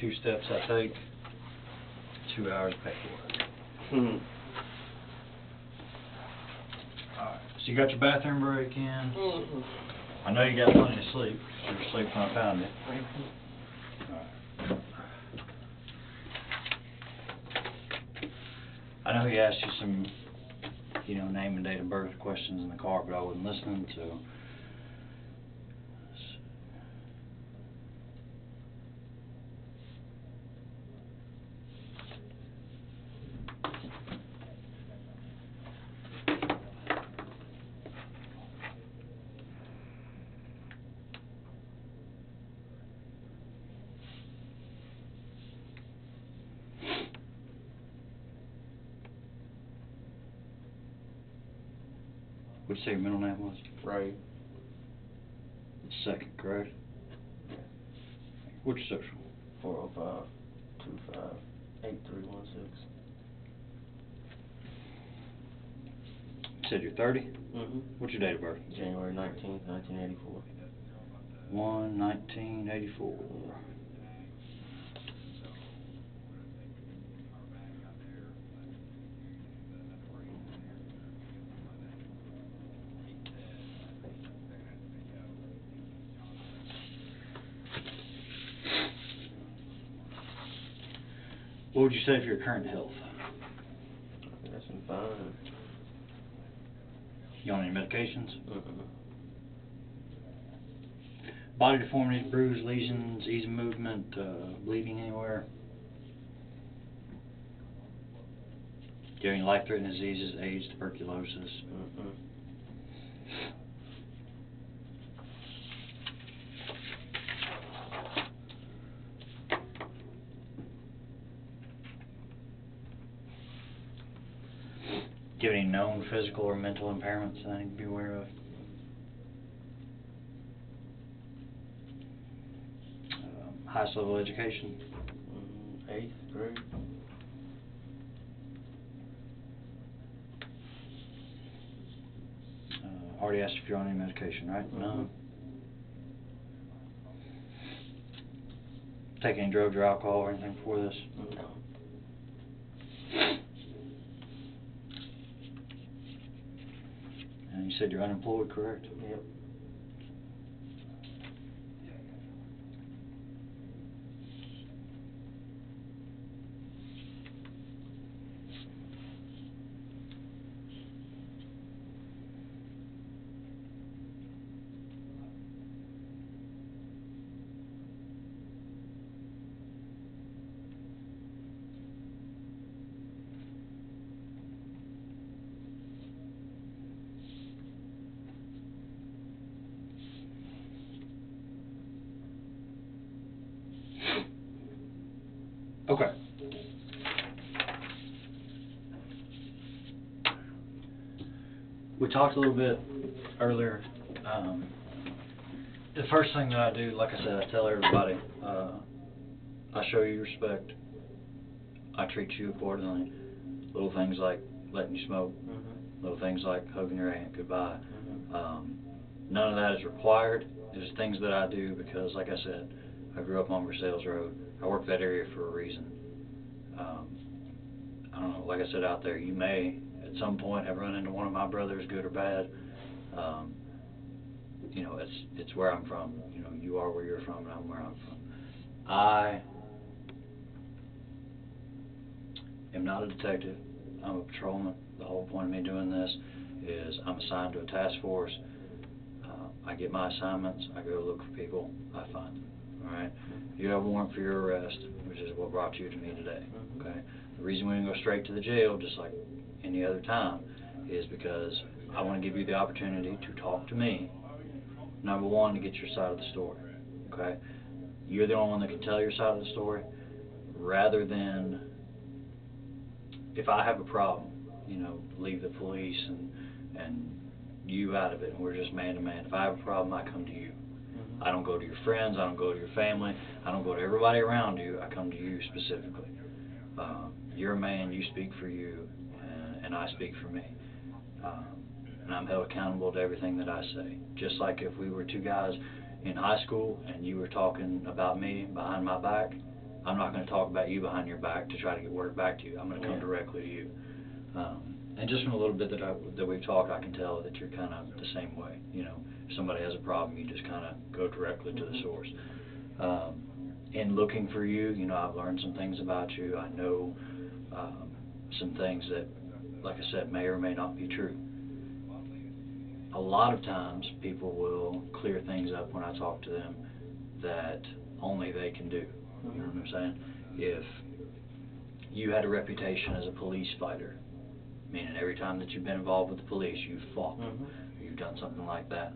2 steps I take, 2 hours pay for it. Alright, so you got your bathroom break in. I know you got plenty of sleep, 'cause you were asleep when I found you. Alright. I know he asked you some, name and date of birth questions in the car, but I wasn't listening, so. What'd you say your middle name was? Ray. Second, correct? What's your social? 405-25-8316. You said you're 30? Mm-hmm. What's your date of birth? January 19th, 1984. 1/1984. What would you say for your current health? That's been fine. You on any medications? Mm-mm. Body deformities, bruise, lesions, easy movement, bleeding anywhere? Do you have any life-threatening diseases, AIDS, tuberculosis? Mm-mm. Do you have any known physical or mental impairments that I need to be aware of? Highest level education? 8th grade. Already asked if you're on any medication, right? Mm-hmm. No. Take any drugs or alcohol or anything before this? No. And you said you're unemployed, correct? Yep. Okay. We talked a little bit earlier. The first thing that I do, like I said, I tell everybody, I show you respect. I treat you accordingly. Little things like letting you smoke. Mm-hmm. Little things like hugging your aunt goodbye. Mm-hmm. None of that is required. It's things that I do because, like I said, I grew up on Versailles Road. I work that area for a reason. I don't know, like I said out there, you may at some point have run into one of my brothers, good or bad. It's where I'm from. You are where you're from, and I'm where I'm from. I am not a detective. I'm a patrolman. The whole point of me doing this is I'm assigned to a task force. I get my assignments. I go look for people. I find them. All right. You have a warrant for your arrest, which is what brought you to me today. Okay. The reason we didn't go straight to the jail, just like any other time, is because I want to give you the opportunity to talk to me. Number one, to get your side of the story. Okay. You're the only one that can tell your side of the story, rather than if I have a problem, leave the police and you out of it, and we're just man to man. If I have a problem, I come to you. Mm-hmm. I don't go to your friends. I don't go to your family. I don't go to everybody around you. I come to you specifically. You're a man. You speak for you, and I speak for me. And I'm held accountable to everything that I say. Just like if we were two guys in high school and you were talking about me behind my back, I'm not gonna talk about you behind your back to try to get word back to you. I'm gonna come Yeah. directly to you. And just from a little bit that we've talked, I can tell that you're kind of the same way. You know, if somebody has a problem, you just kind of go directly to the Mhm. source. In looking for you, you know, I've learned some things about you. I know some things that, like I said, may or may not be true. A lot of times, people will clear things up when I talk to them that only they can do. You know what I'm saying? If you had a reputation as a police fighter, meaning every time that you've been involved with the police, you've fought them, Mhm. you've done something like that,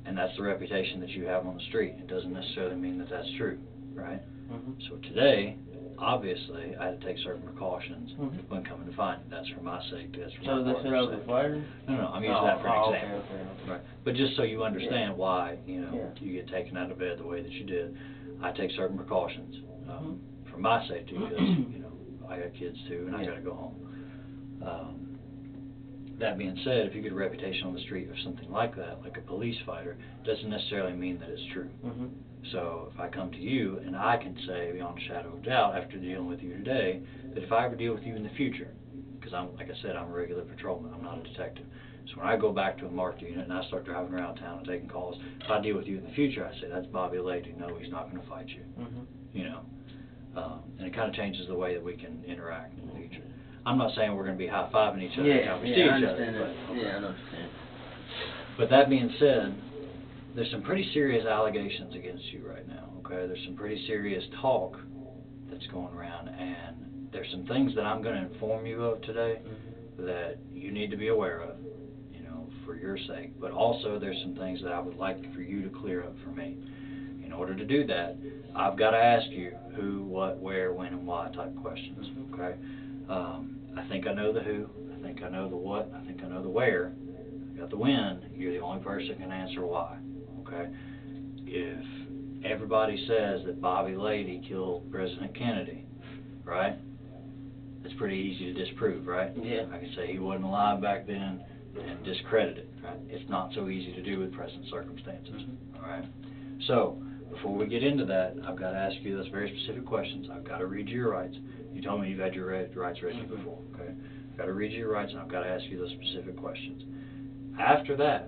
and that's the reputation that you have on the street. It doesn't necessarily mean that that's true, right? Mhm. So today, obviously, I had to take certain precautions Mhm. when coming to find you. That's for my sake. That's for So my they said I was partner's a sake. fighter? No, I'm using that for an okay, example. okay. Right. But just so you understand Yeah. why, you know, Yeah. you get taken out of bed the way that you did, I take certain precautions Mhm. for my safety because, you know, I got kids too and I Yeah. got to go home. That being said, if you get a reputation on the street of something like that, like a police fighter, doesn't necessarily mean that it's true. Mhm. So if I come to you and I can say beyond a shadow of doubt after dealing with you today that if I ever deal with you in the future, because I'm, like I said, I'm a regular patrolman, I'm not a detective. So when I go back to a marked unit and I start driving around town and taking calls, if I deal with you in the future, I say, that's Bobby Lady. No, he's not going to fight you. Mhm. You know, and it kind of changes the way that we can interact in the future. I'm not saying we're going to be high-fiving each other every time we see I each understand other. that. Yeah, I know what you're saying. But that being said, there's some pretty serious allegations against you right now, okay? There's some pretty serious talk that's going around, and there's some things that I'm going to inform you of today Mhm. that you need to be aware of, you know, for your sake. But also there's some things that I would like for you to clear up for me. In order to do that, I've got to ask you who, what, where, when, and why type questions, Mhm. okay? I think I know the who, I think I know the what, I think I know the where. I got the when. You're the only person that can answer why, okay? If everybody says that Bobby Lady killed President Kennedy, right? It's pretty easy to disprove, right? Yeah. I can say he wasn't alive back then and discredit it, right? It's not so easy to do with present circumstances, Mhm. all right? So, before we get into that, I've got to ask you those very specific questions. I've got to read you your rights. You told me you've had your rights read to you Mhm. before, okay? I've got to read you your rights, and I've got to ask you those specific questions. After that,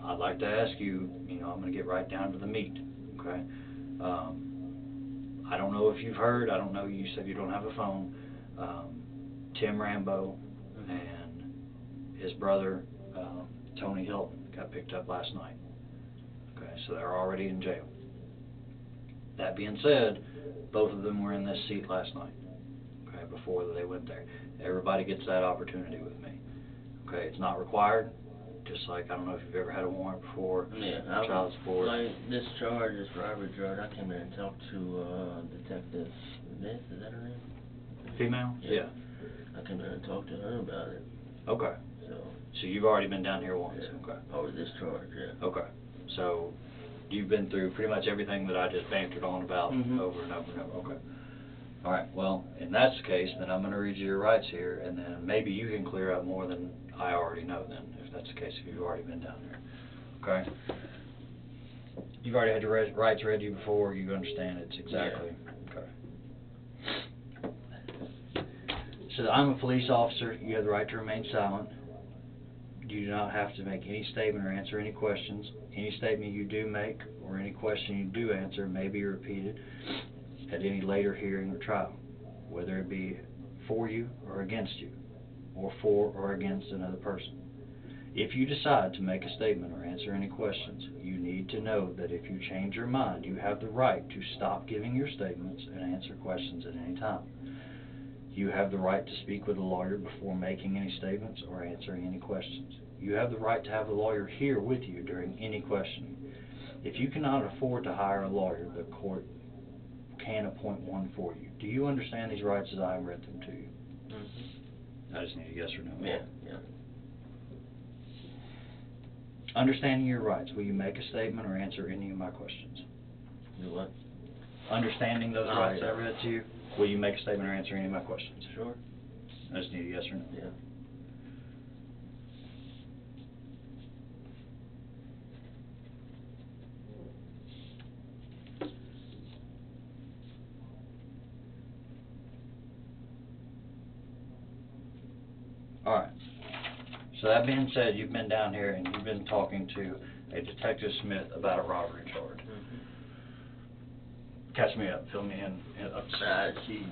I'd like to ask you, you know, I'm going to get right down to the meat, okay? I don't know if you've heard, I don't know, you said you don't have a phone. Tim Rambo and his brother, Tony Hilton, got picked up last night. Okay, so they're already in jail. That being said, both of them were in this seat last night, okay, before they went there. Everybody gets that opportunity with me. Okay, it's not required, just like, I don't know if you've ever had a warrant before, Yeah, child support. like this charge, this robbery charge, I came in and talked to Detective Smith, is that her name? Female? Yeah. I came in and talked to her about it. Okay. So you've already been down here once? Yeah. Okay. Over this charge, yeah. Okay. So you've been through pretty much everything that I just bantered on about over and over and over. Okay. All right. Well, in that's the case, then I'm going to read you your rights here, and then maybe you can clear up more than I already know then, if that's the case, if you've already been down there. Okay? You've already had your rights read to you before. You understand it's exactly. Yeah. Okay. So I'm a police officer. You have the right to remain silent. You do not have to make any statement or answer any questions. Any statement you do make or any question you do answer may be repeated at any later hearing or trial, whether it be for you or against you, or for or against another person. If you decide to make a statement or answer any questions, you need to know that if you change your mind, you have the right to stop giving your statements and answer questions at any time. You have the right to speak with a lawyer before making any statements or answering any questions. You have the right to have a lawyer here with you during any questioning. If you cannot afford to hire a lawyer, the court can appoint one for you. Do you understand these rights as I have read them to you? Mm-hmm. I just need a yes or no. Yeah, yeah. Understanding your rights, will you make a statement or answer any of my questions? Do what? Understanding those rights I yeah. read to you, will you make a statement or answer any of my questions? Sure. I just need a yes or no. Yeah. Alright. So that being said, you've been down here and you've been talking to a Detective Smith about a robbery charge. Mm-hmm. Catch me up, fill me in. She,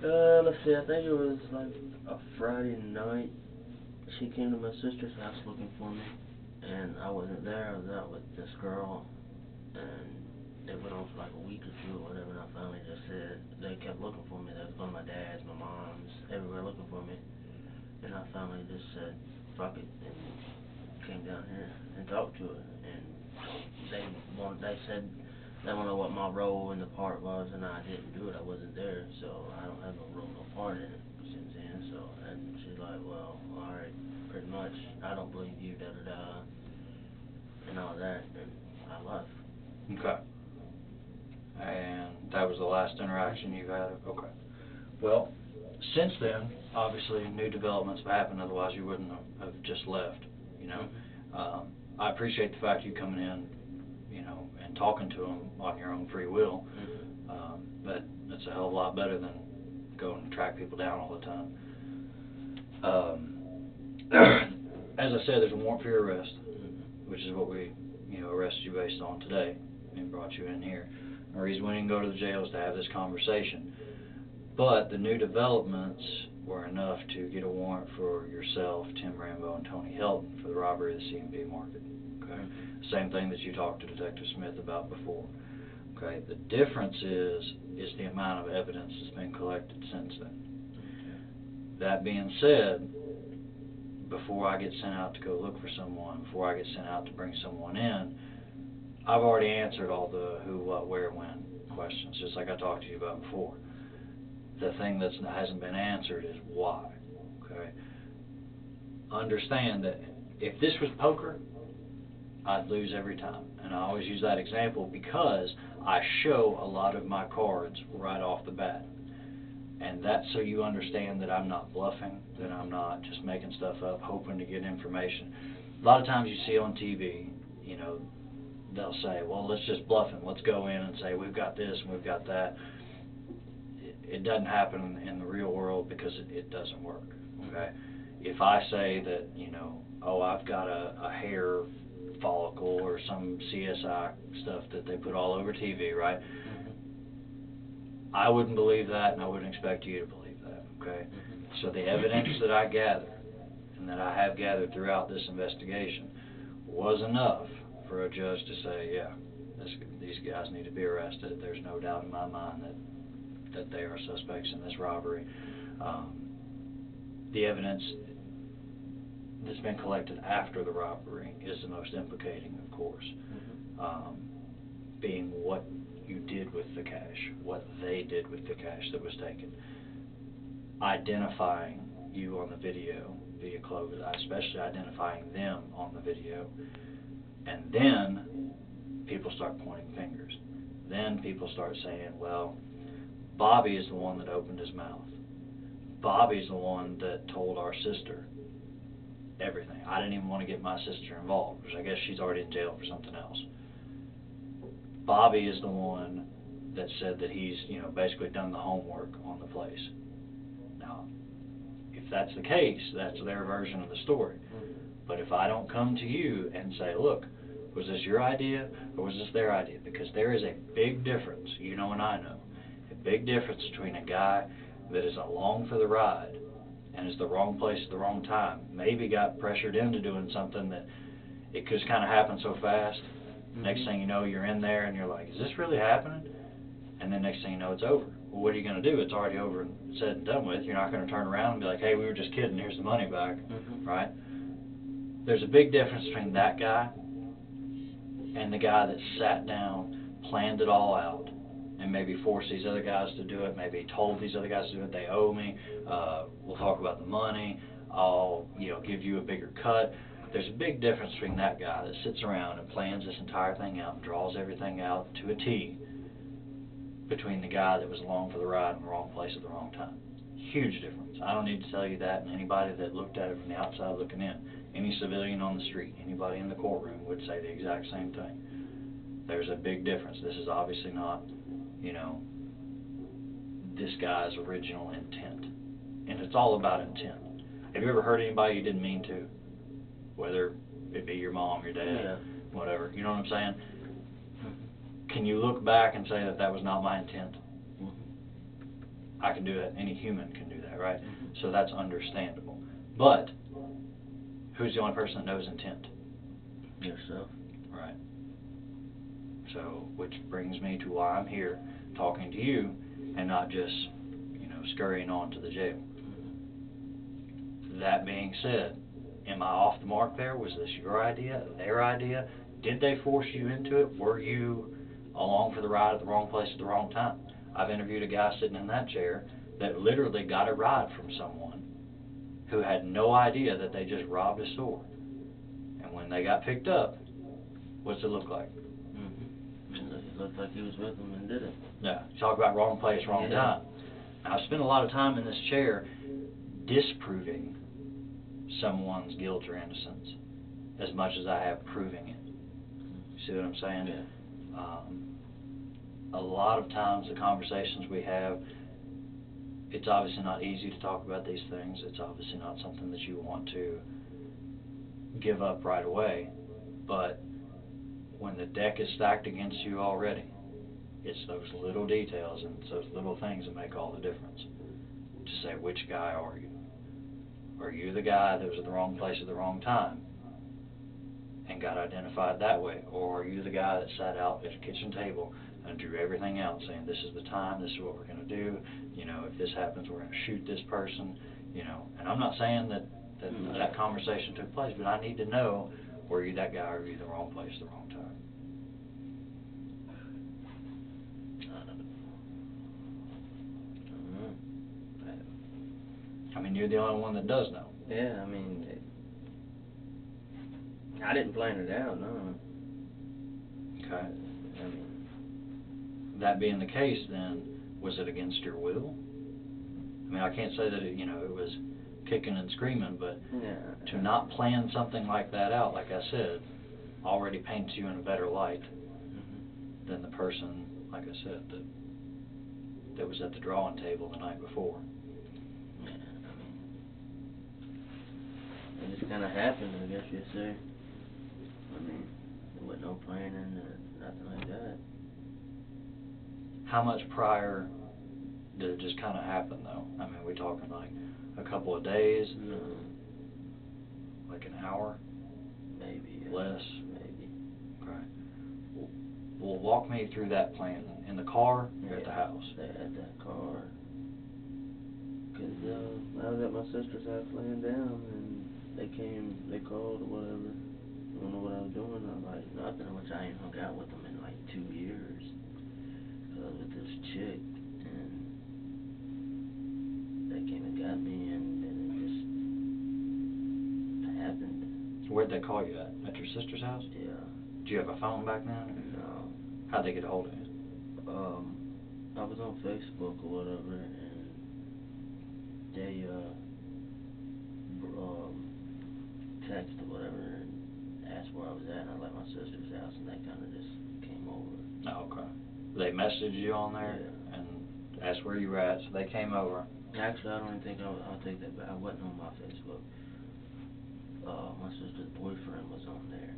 let's see, I think it was like a Friday night. She came to my sister's house looking for me, and I wasn't there. I was out with this girl, and it went on for like a week or two or whatever, and I finally just said, they kept looking for me. They was going to my dad's, my mom's, everywhere looking for me. And I finally just said, fuck it, and came down here and talked to her. And they said they want to know what my role in the part was, and I didn't do it. I wasn't there, so I don't have no role, no part in it. You see what I'm saying? So, and she's like, well, alright, pretty much, I don't believe you, da-da-da, and all that, and I left. Okay. And that was the last interaction you had? Okay. Well, since then, obviously, new developments have happened, otherwise you wouldn't have just left, you know? Mm-hmm. I appreciate the fact you coming in, you know, and talking to them on your own free will. Mm-hmm. That's a hell of a lot better than going to track people down all the time. As I said, there's a warrant for your arrest, Mm-hmm. which is what we, you know, arrested you based on today and brought you in here. The reason we didn't go to the jail is to have this conversation. But the new developments were enough to get a warrant for yourself, Tim Rambo, and Tony Helton for the robbery of the C&B market. Okay, Mm-hmm. same thing that you talked to Detective Smith about before. Okay, the difference is the amount of evidence that's been collected since then. Okay. That being said, before I get sent out to go look for someone, before I get sent out to bring someone in, I've already answered all the who, what, where, when questions, just like I talked to you about before. The thing that hasn't been answered is why. Okay. Understand that if this was poker, I'd lose every time, and I always use that example because I show a lot of my cards right off the bat, and that's so you understand that I'm not bluffing, that I'm not just making stuff up, hoping to get information. A lot of times you see on TV, you know, they'll say, well, let's just bluff him. Let's go in and say we've got this and we've got that. It doesn't happen in the real world because it doesn't work, okay? If I say that, you know, oh, I've got a hair follicle or some CSI stuff that they put all over TV, right? Mm-hmm. I wouldn't believe that, and I wouldn't expect you to believe that, okay? Mm-hmm. So the evidence that I gather and that I have gathered throughout this investigation was enough for a judge to say, yeah, these guys need to be arrested. There's no doubt in my mind that they are suspects in this robbery. The evidence that's been collected after the robbery is the most implicating, of course, being what you did with the cash, what they did with the cash that was taken. Identifying you on the video via clothes, especially identifying them on the video, and then people start pointing fingers. Then people start saying, well, Bobby is the one that opened his mouth. Bobby's the one that told our sister everything. I didn't even want to get my sister involved, because I guess she's already in jail for something else. Bobby is the one that said that he's, you know, basically done the homework on the place. Now, if that's the case, that's their version of the story. But if I don't come to you and say, look, was this your idea or was this their idea? Because there is a big difference, you know and I know, a big difference between a guy that is along for the ride and is the wrong place at the wrong time, maybe got pressured into doing something that it just kind of happened so fast. Next thing you know, you're in there and you're like, is this really happening? And then next thing you know, it's over. Well, what are you going to do? It's already over and said and done with. You're not going to turn around and be like, hey, we were just kidding, here's the money back, right? There's a big difference between that guy and the guy that sat down, planned it all out, and maybe forced these other guys to do it, maybe told these other guys to do it, they owe me, we'll talk about the money, I'll, you know, give you a bigger cut. There's a big difference between that guy that sits around and plans this entire thing out and draws everything out to a T, between the guy that was along for the ride in the wrong place at the wrong time. Huge difference. I don't need to tell you that, and anybody that looked at it from the outside looking in, any civilian on the street, anybody in the courtroom would say the exact same thing. There's a big difference. This is obviously not, you know, this guy's original intent. And it's all about intent. Have you ever hurt anybody you didn't mean to? Whether it be your mom, your dad, Yeah. whatever. You know what I'm saying? Mhm. Can you look back and say that that was not my intent? Mhm. I can do that. Any human can do that, right? Mhm. So that's understandable. But who's the only person that knows intent? Yourself. Right. So, which brings me to why I'm here talking to you and not just, scurrying on to the jail. Mhm. That being said, am I off the mark there? Was this your idea, their idea? Did they force you into it? Were you along for the ride at the wrong place at the wrong time? I've interviewed a guy sitting in that chair that literally got a ride from someone who had no idea that they just robbed a store. And when they got picked up, what's it look like? Mhm. It looked like he was with them and did it. Yeah, talk about wrong place, wrong Yeah. time. Now, I've spent a lot of time in this chair disproving someone's guilt or innocence as much as I have proving it. You see what I'm saying? Yeah. A lot of times the conversations we have, it's obviously not easy to talk about these things. It's obviously not something that you want to give up right away. But when the deck is stacked against you already, it's those little details and it's those little things that make all the difference. To say, which guy are you? Are you the guy that was at the wrong place at the wrong time and got identified that way? Or are you the guy that sat out at a kitchen table and drew everything out saying, this is the time, this is what we're going to do, if this happens, we're going to shoot this person, and I'm not saying that conversation took place, but I need to know, were you that guy or were you the wrong place at the wrong time? I mean, you're the only one that does know. Yeah, I mean, I didn't plan it out, no. Okay. I mean, that being the case, then, was it against your will? I mean, I can't say that it was kicking and screaming, but yeah. to not plan something like that out, like I said, already paints you in a better light Mhm. than the person, like I said, that was at the drawing table the night before. Yeah, I mean, it just kind of happened, I guess you'd say. I mean, there was no planning or nothing like that. How much prior did it just kind of happen, though? I mean, we talking like a couple of days? No. Like an hour? Maybe. Less? Maybe. Okay. Well, walk me through that plan. In the car or at the Yeah, house? at that car. Because I was at my sister's house laying down, and they called or whatever. I don't know what I was doing. I was like, nothing, which I ain't hung out with them in like 2 years. Because I was with this chick, and they came and got me, and then it just happened. Where'd they call you at? At your sister's house? Yeah. Do you have a phone back then? No. How'd they get a hold of you? I was on Facebook or whatever, and they texted or whatever and asked where I was at, and I was at my sister's house, and they kind of just came over. Oh, okay. They messaged you on there? Yeah. And asked where you were at, so they came over. Actually, I don't even think I'll take that back. I wasn't on my Facebook. My sister's boyfriend was on there.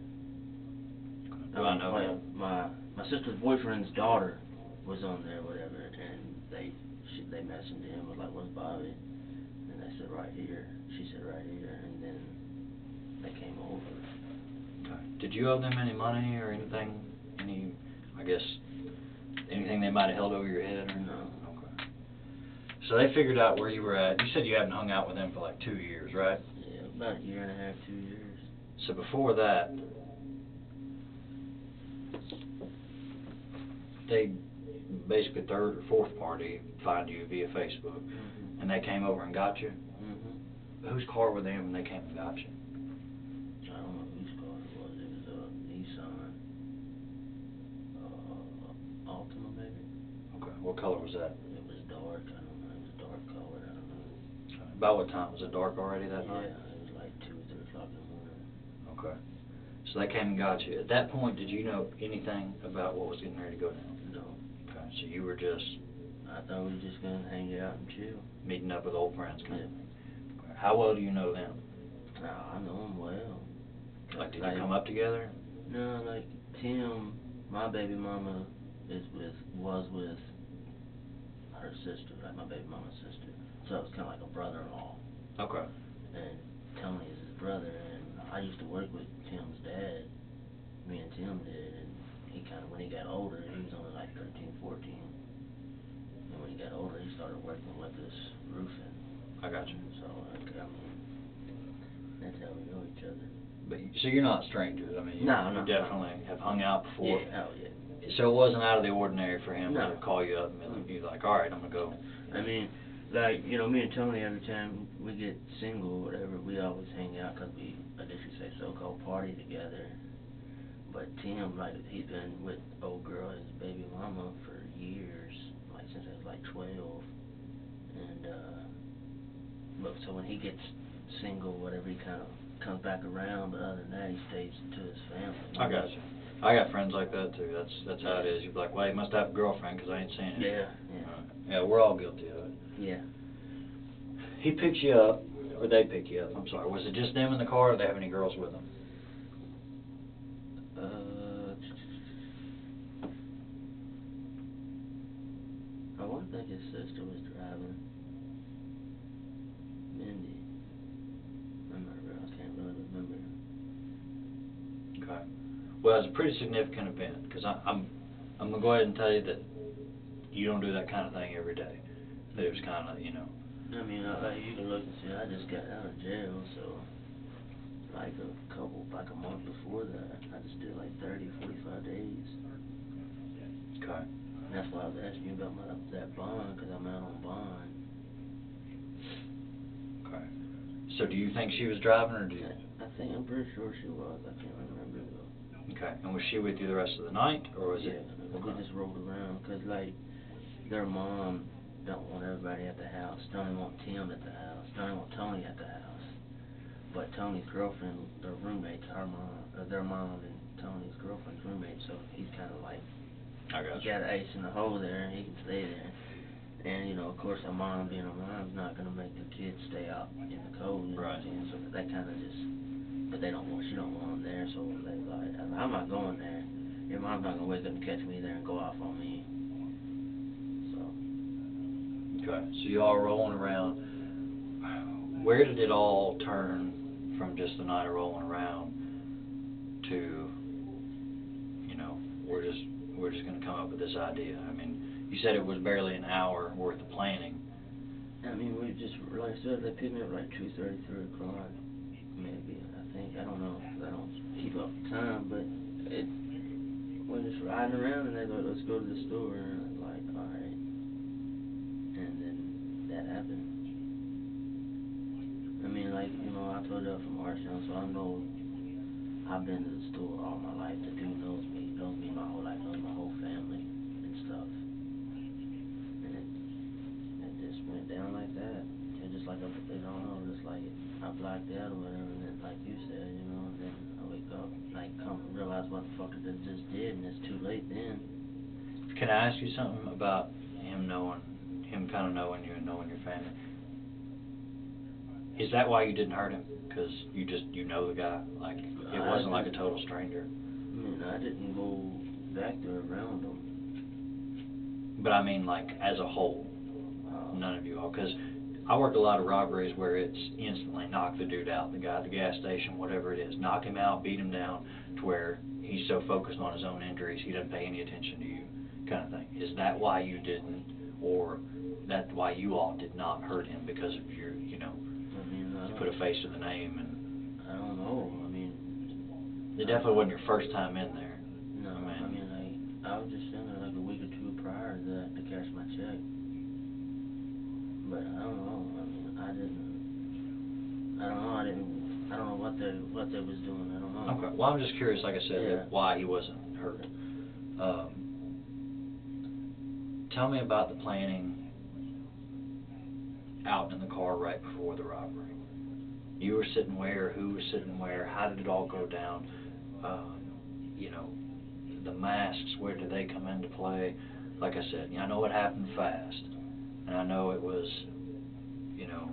Do I know him? My sister's boyfriend's daughter was on there, whatever, and they messaged him, was like, "Where's Bobby?" And they said, "Right here." She said, "Right here," and then they came over. Okay. Did you owe them any money or anything? Anything they might have held over your head or? No. Okay. So they figured out where you were at. You said you hadn't hung out with them for like 2 years, right? Yeah, about a year and a half, 2 years. So before that, they basically third or fourth party find you via Facebook, Mhm. and they came over and got you? Mhm. Whose car were they in when they came and got you? I don't know whose car it was. It was a Nissan Altima, maybe. Okay. What color was that? It was dark. I don't know. It was dark colored. I don't know. Okay. About what time? Was it dark already that night? Yeah, it was like 2 or 3 o'clock in the morning. Okay. So they came and got you. At that point, did you know anything about what was getting ready to go down? No. Okay. So you were just I thought we were just gonna hang out and chill. meeting up with old friends, kind Yeah. of thing. Okay. How well do you know them? I know him well. Like, did you come up together? No, like Tim, my baby mama was with her sister, like my baby mama's sister. So it was kind of like a brother-in-law. Okay. And Tony is his brother, and I used to work with Tim's dad. Me and Tim did, and he kind of, when he got older, he was only like 13, 14. And when he got older, he started working with us roofing. I got you. So, like, I mean, that's how we know each other. But so you're not strangers. I mean, you definitely have hung out before. Yeah, oh yeah. So it wasn't out of the ordinary for him No. to call you up and be like, all right, I'm gonna go. I mean, like, you know, me and Tony, every time we get single or whatever, we always hang out because we, I guess you say, so-called party together. But Tim, like, he's been with old girl, his baby mama, for years, like since I was like 12. And but so when he gets single, whatever, he kind of comes back around. But other than that, he stays to his family. I got you. I got friends like that too. That's how it is. You're like, well, he must have a girlfriend because I ain't seen it. Yeah. Yeah, we're all guilty of it. Yeah. He picks you up, or they pick you up. I'm sorry. Was it just them in the car, or did they have any girls with them? I want to think his sister was driving. Mindy. I can't really remember. Okay. Well, it's a pretty significant event because I'm gonna go ahead and tell you that you don't do that kind of thing every day. That it was kind of, you know. I mean, you can look and see. I just got out of jail, so like a month before that, I just did like 30, 45 days. Okay. And that's why I was asking you about that bond, because I'm out on bond. Okay. So do you think she was driving, or do you? I'm pretty sure she was. I can't remember though. Okay. And was she with you the rest of the night, or was it? Yeah, we just rolled around, because like, their mom don't want everybody at the house. Don't even want Tim at the house. Don't even want Tony at the house. But Tony's girlfriend, their roommates, their mom and Tony's girlfriend's roommate, so he's kind of like, I got he got an ace in the hole there, and he can stay there. And, you know, of course, a mom being a mom's not going to make the kids stay out in the cold, you know what I'm saying? So they kind of just, but she don't want them there, so they like, I'm not going there. Your mom's not going to wake up and catch me there and go off on me. So. Okay. So you all rolling around. Where did it all turn from just a night of rolling around to, you know, we're just going to come up with this idea? I mean, you said it was barely an hour worth of planning. I mean, we just, like I said, they picked me up like 2:30, 3 o'clock, maybe, I think. I don't know, I don't keep up with time, but we're just riding around, and they're like, let's go to the store, and I was like, alright. And then that happened. I mean, like, you know, I told you I'm from Arsenal, so I know I've been to the store all my life. The dude knows me my whole life, knows my whole family and stuff. And it just went down like that. It just like, I don't know, just like I blacked out or whatever, and then, like you said, you know, and then I wake up, like, come and realize what the fuck I just did, and it's too late then. Can I ask you something about him kind of knowing you and knowing your family? Is that why you didn't hurt him? Because you know the guy? Like, it wasn't like a total stranger? I mean, I didn't go back there around him. But I mean, like, as a whole, none of you all. Because I worked a lot of robberies where it's instantly knock the dude out, the guy at the gas station, whatever it is. Knock him out, beat him down, to where he's so focused on his own injuries, he doesn't pay any attention to you, kind of thing. Is that why you didn't, or that why you all did not hurt him because of your, you know, you put a face to the name? And I don't know. I mean, it definitely wasn't your first time in there. No, I mean, like, I was just in there like a week or two prior to that to cash my check. But I don't know. I mean, I don't know what they was doing. I don't know. Okay. Well, I'm just curious, like I said, why he wasn't hurt. Tell me about the planning out in the car right before the robbery. You were sitting where? Who was sitting where? How did it all go down? You know, the masks, where did they come into play? Like I said, I know it happened fast, and I know it was, you know,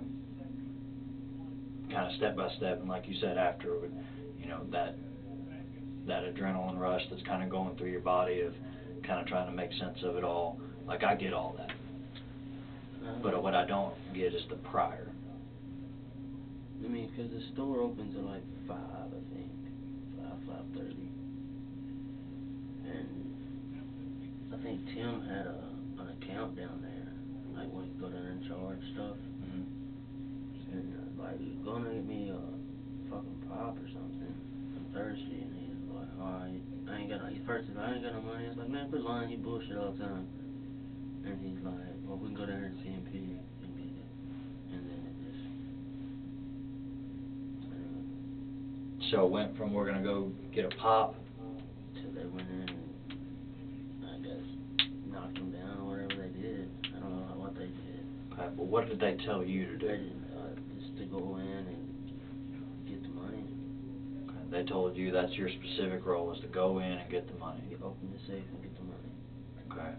kind of step by step, and like you said, after, you know, that adrenaline rush that's kind of going through your body of kind of trying to make sense of it all. Like, I get all that. But what I don't get is the prior. I mean, 'cause the store opens at like 5, I think. 5:30. And I think Tim had an account down there. Like, when he go down there and charge stuff. Mm-hmm. And, like, he's gonna get me a fucking pop or something. I'm thirsty. And he's like, alright, I ain't got no, he first he's like, I ain't got no money. I was like, man, quit lying, you bullshit all the time. And he's like, well, we can go down here to CMP and get it. And then it just, So it went from we're going to go get a pop. till they went in and, I guess, knocked him down or whatever they did. I don't know what they did. Okay, but what did they tell you to do? They didn't, just to go in and get the money. Okay, they told you that's your specific role, is to go in and get the money. You open the safe and get the money. Okay.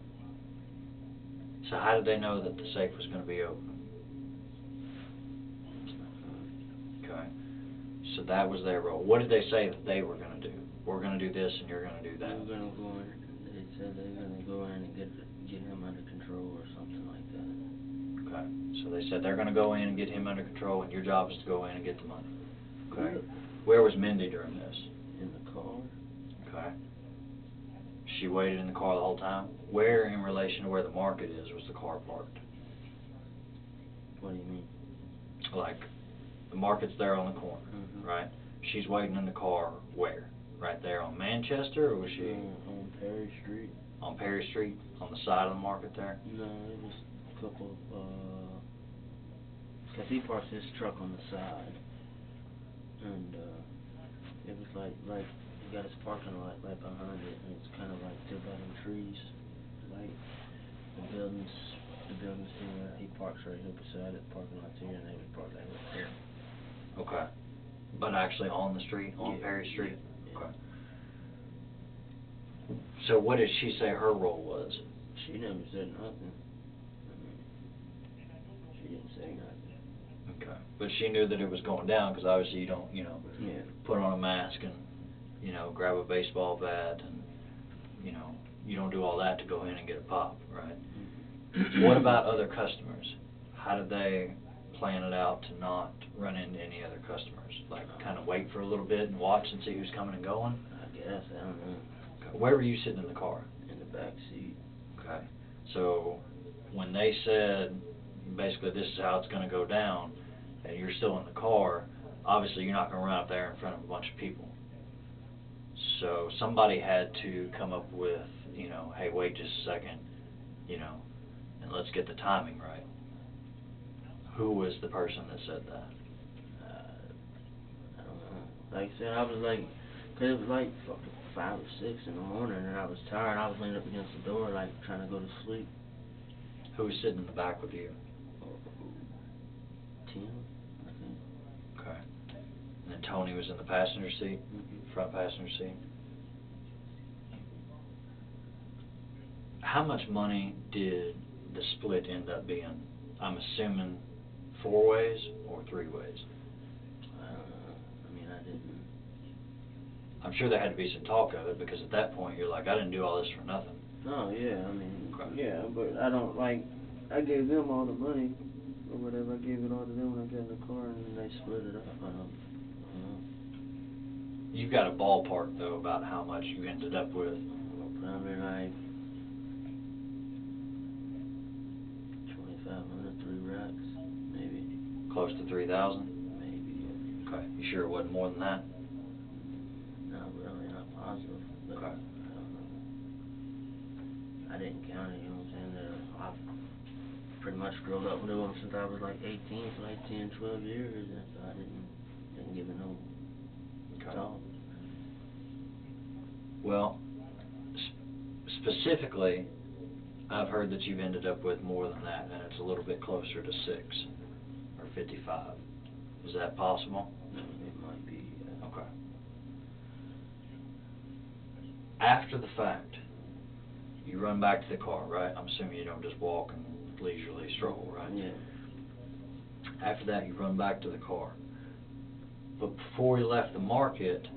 So how did they know that the safe was going to be open? Okay. So that was their role. What did they say that they were going to do? We're going to do this and you're going to do that. They were gonna go in. They said they were gonna go in and get him under control or something like that. Okay. So they said they're going to go in and get him under control, and your job is to go in and get the money. Okay. Yep. Where was Mindy during this? In the car. Okay. She waited in the car the whole time? Where, in relation to where the market is, was the car parked? What do you mean? Like, the market's there on the corner, Mm-hmm. right? She's waiting in the car where? Right there on Manchester, or was she On Perry Street. on Perry Street, on the side of the market there? No, it was a couple. 'Cause he parks his truck on the side, and it was like he got his parking lot right behind it, and it's kind of like still got them trees, like the buildings here. He parks right here beside it. Parking lot's here, and they would park right there. Okay. But actually on the street, on Yeah, Perry Street? yeah. Okay. So what did she say her role was? She never said nothing. I mean, she didn't say nothing. Okay. But she knew that it was going down, because obviously you don't, you know, Yeah. put on a mask and, you know, grab a baseball bat and, you know, you don't do all that to go in and get a pop, right? Mm-hmm. What about other customers? How did they plan it out to not run into any other customers? Like, kind of wait for a little bit and watch and see who's coming and going? I guess, I don't know. Okay. Where were you sitting in the car? In the back seat. Okay. So when they said, basically, this is how it's going to go down, and you're still in the car, obviously you're not going to run up there in front of a bunch of people. So somebody had to come up with, you know, hey, wait just a second, you know, and let's get the timing right. Who was the person that said that? I don't know. Like I said, I was like, 'cause it was like fucking 5 or 6 in the morning, and I was tired. I was leaning up against the door, like trying to go to sleep. Who was sitting in the back with you? Tim, I think. Okay. And then Tony was in the passenger seat, Mm-hmm. front passenger seat. How much money did the split end up being? I'm assuming 4 ways or 3 ways? I don't know. I mean, I didn't. I'm sure there had to be some talk of it, because at that point you're like, I didn't do all this for nothing. Oh yeah, I mean, Okay. yeah, but I don't like. I gave them all the money, or whatever. I gave it all to them when I got in the car, and then they split it up. I don't know. You've got a ballpark, though, about how much you ended up with. Well, probably like 2,500, 3 racks, maybe. Close to 3,000? Maybe. Okay. You sure it wasn't more than that? Not really, not positive, but Okay. I don't know. I didn't count it, you know what I'm saying? I've pretty much grown up with them since I was like 18, for like 10, 12 years, and so I didn't give it no thought. Well, specifically, I've heard that you've ended up with more than that, and it's a little bit closer to 6 or 55. Is that possible? It might be. Okay. After the fact, you run back to the car, right? I'm assuming you don't just walk and leisurely stroll, right? Yeah. After that, you run back to the car. But before he left the market,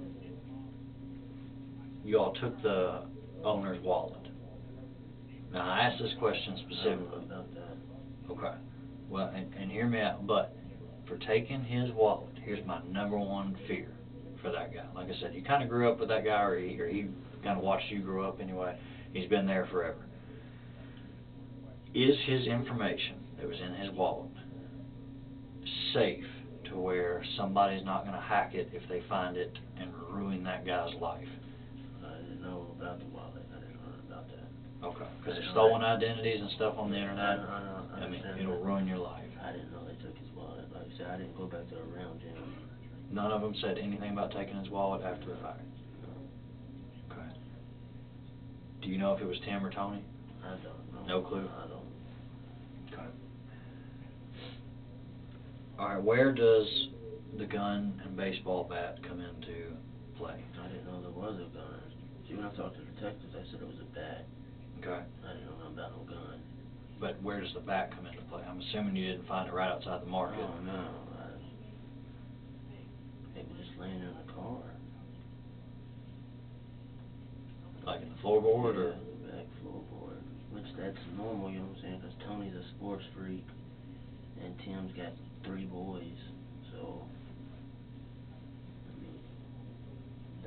you all took the owner's wallet. Now, I asked this question I don't specifically. know about that. Okay. Well, and hear me out, but for taking his wallet, here's my number one fear for that guy. Like I said, you kind of grew up with that guy, or he kind of watched you grow up anyway. He's been there forever. Is his information that was in his wallet safe to where somebody's not going to hack it if they find it and ruin that guy's life? I didn't know about the wallet. I didn't know about that. Okay, because I there's know stolen that. identities and stuff on the internet. I mean, understand it'll that. ruin your life. I didn't know they took his wallet. Like I said, I didn't go back to around him. None of them said anything about taking his wallet after the fact. No, Okay. Do you know if it was Tim or Tony? I don't know. No clue? I don't. Okay. All right, where does the gun and baseball bat come into play? I didn't know there was a gun. See, when I talked to the detectives, they said it was a bat. Okay. I didn't know nothing about no gun. But where does the bat come into play? I'm assuming you didn't find it right outside the market. Oh, no. It was just laying in the car. Like in the floorboard, or? Yeah, back floorboard. Which that's normal, you know what I'm saying? Because Tony's a sports freak, and Tim's got 3 boys, so. I mean,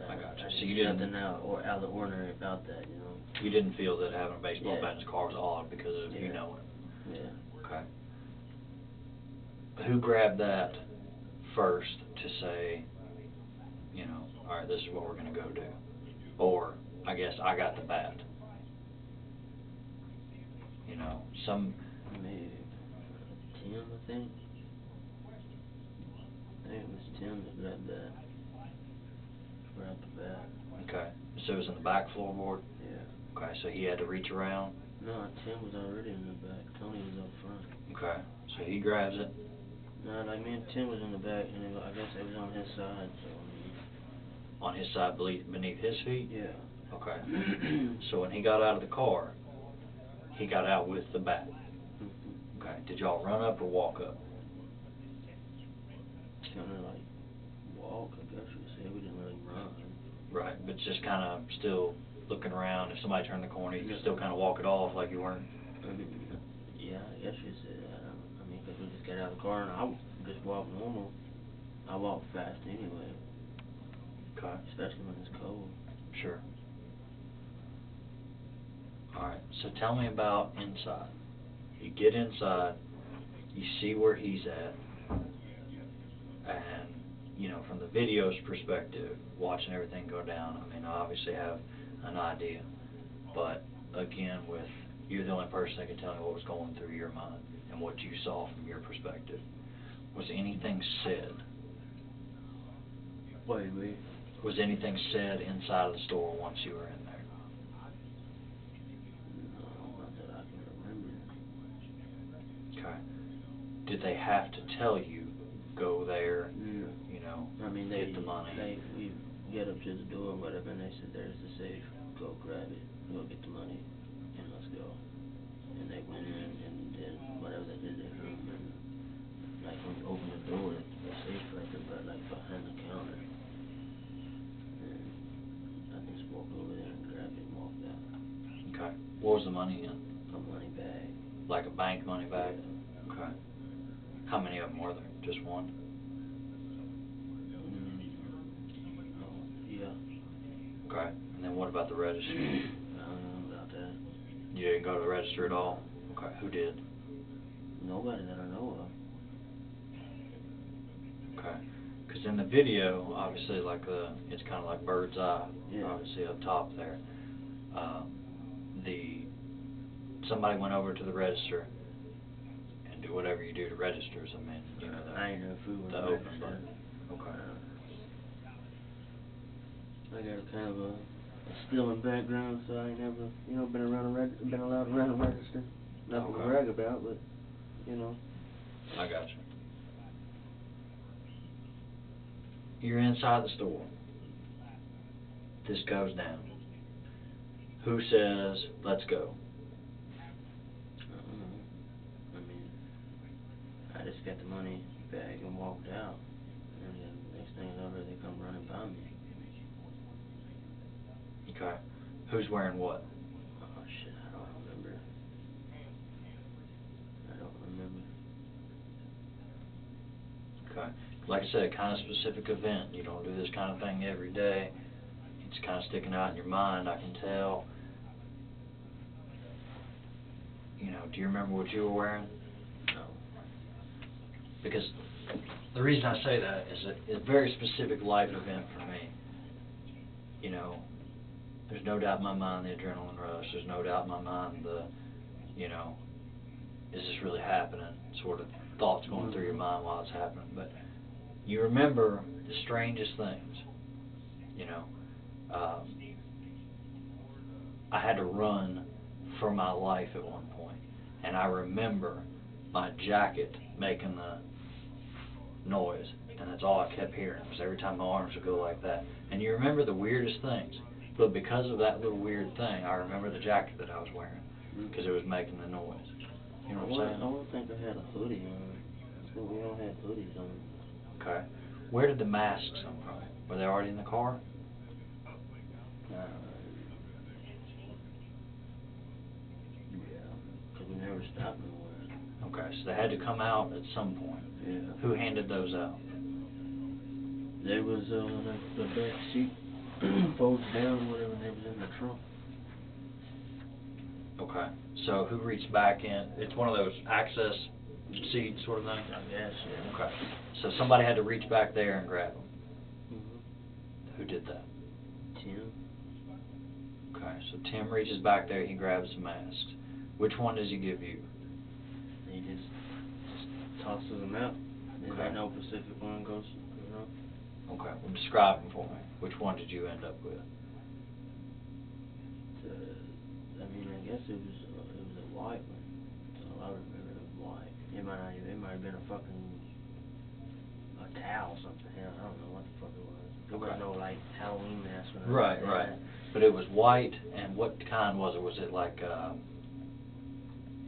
I got you. I So didn't you see didn't- nothing out of the ordinary about that, you know? You didn't feel that having a baseball Yeah. bat in his car was odd because of you Yeah. knowing. Yeah. Okay. Who grabbed that first to say, you know, all right, this is what we're going to go do? Or, I guess, I got the bat. You know, Maybe Tim, I think. I think it was Tim that grabbed that. Grabbed the bat. Okay. So it was in the back floorboard? Yeah. Okay, so he had to reach around? No, Tim was already in the back. Tony was up front. Okay. So he grabs it? No, like me and Tim was in the back, and I guess it was on his side, so I mean. On his side beneath his feet? Yeah. Okay. So when he got out of the car, he got out with the bat? Mhm. Okay. Did y'all run up or walk up? Kind of like walk, I guess you would say. We didn't really run. Right, but just kind of still looking around. If somebody turned the corner, you could still kind of walk it off like you weren't. Yeah, I guess you said that. I mean, because we just got out of the car and I just walked normal. I walk fast anyway, Okay. especially when it's cold. Sure. All right. So tell me about inside. You get inside, you see where he's at, and you know, from the video's perspective, watching everything go down. I mean, I obviously have an idea, but again, you're the only person that can tell me what was going through your mind and what you saw from your perspective. Was anything said? What do you mean? Was anything said inside of the store once you were in there? No, not that I can remember. Okay. Did they have to tell you, go there, No. you know, I mean, get the money? we get up to the door or whatever, and they said, there's the safe, go grab it, go get the money, and let's go. And they went in and did whatever they did in the room, and like when you open the door, the safe right there, but like behind the counter. And I just walked over there and grabbed it and walked out. Okay. What was the money in? A money bag. Like a bank money bag? Yeah. Okay. How many of them were there? Just one? Oh, yeah. Okay. And then what about the register? I don't know about that. You didn't go to the register at all? Okay. Who did? Nobody that I know of. Okay. Because in the video, obviously, like it's kind of like bird's eye, Yeah. obviously up top there. Somebody went over to the register and do whatever you do to registers. I mean, you know, I ain't never flew with the a open register. button. Okay. I got a kind of a stealing background, so I ain't never, been allowed around a register. Nothing to Okay. brag about, but, I got you. You're inside the store. This goes down. Who says, let's go? I don't know. I mean, I just got the money bag and walked out. And then next thing you know, they come running by me. Okay. Who's wearing what? Oh shit, I don't remember. I don't remember. Okay. Like I said, kind of specific event. You don't do this kind of thing every day. It's kind of sticking out in your mind, I can tell. You know, do you remember what you were wearing? No. Because the reason I say that is that it's a very specific life event for me. You know, there's no doubt in my mind the adrenaline rush. There's no doubt in my mind the, you know, is this really happening? Sort of thoughts going through your mind while it's happening. But you remember the strangest things. You know, I had to run for my life at one point, and I remember my jacket making the noise, and that's all I kept hearing, was every time my arms would go like that. And you remember the weirdest things, but because of that little weird thing, I remember the jacket that I was wearing, because it was making the noise. You know what I'm saying? I don't think I had a hoodie on. So we all had hoodies on. Okay. Where did the masks come from? Were they already in the car? Yeah, because we never stopped nowhere. Okay, so they had to come out at some point. Yeah. Who handed those out? They was the back seat folds down or whatever, and they was in the trunk. Okay, so who reached back in? It's one of those access seat sort of thing? I guess, yeah. Okay, so somebody had to reach back there and grab them. Mhm. Who did that? Tim. Okay, so Tim reaches back there, he grabs the masks. Which one does he give you? He just tosses them out. There's Okay. no Pacific one goes, you know. Okay, well describe them for me. Which one did you end up with? I mean, I guess it was a white one. That's all I remember. It was white. It might have been a towel or something. Hell, I don't know what the fuck it was. There wasn't no like Halloween mask or nothing Right, like right. that. But it was white, and what kind was it? Was it like,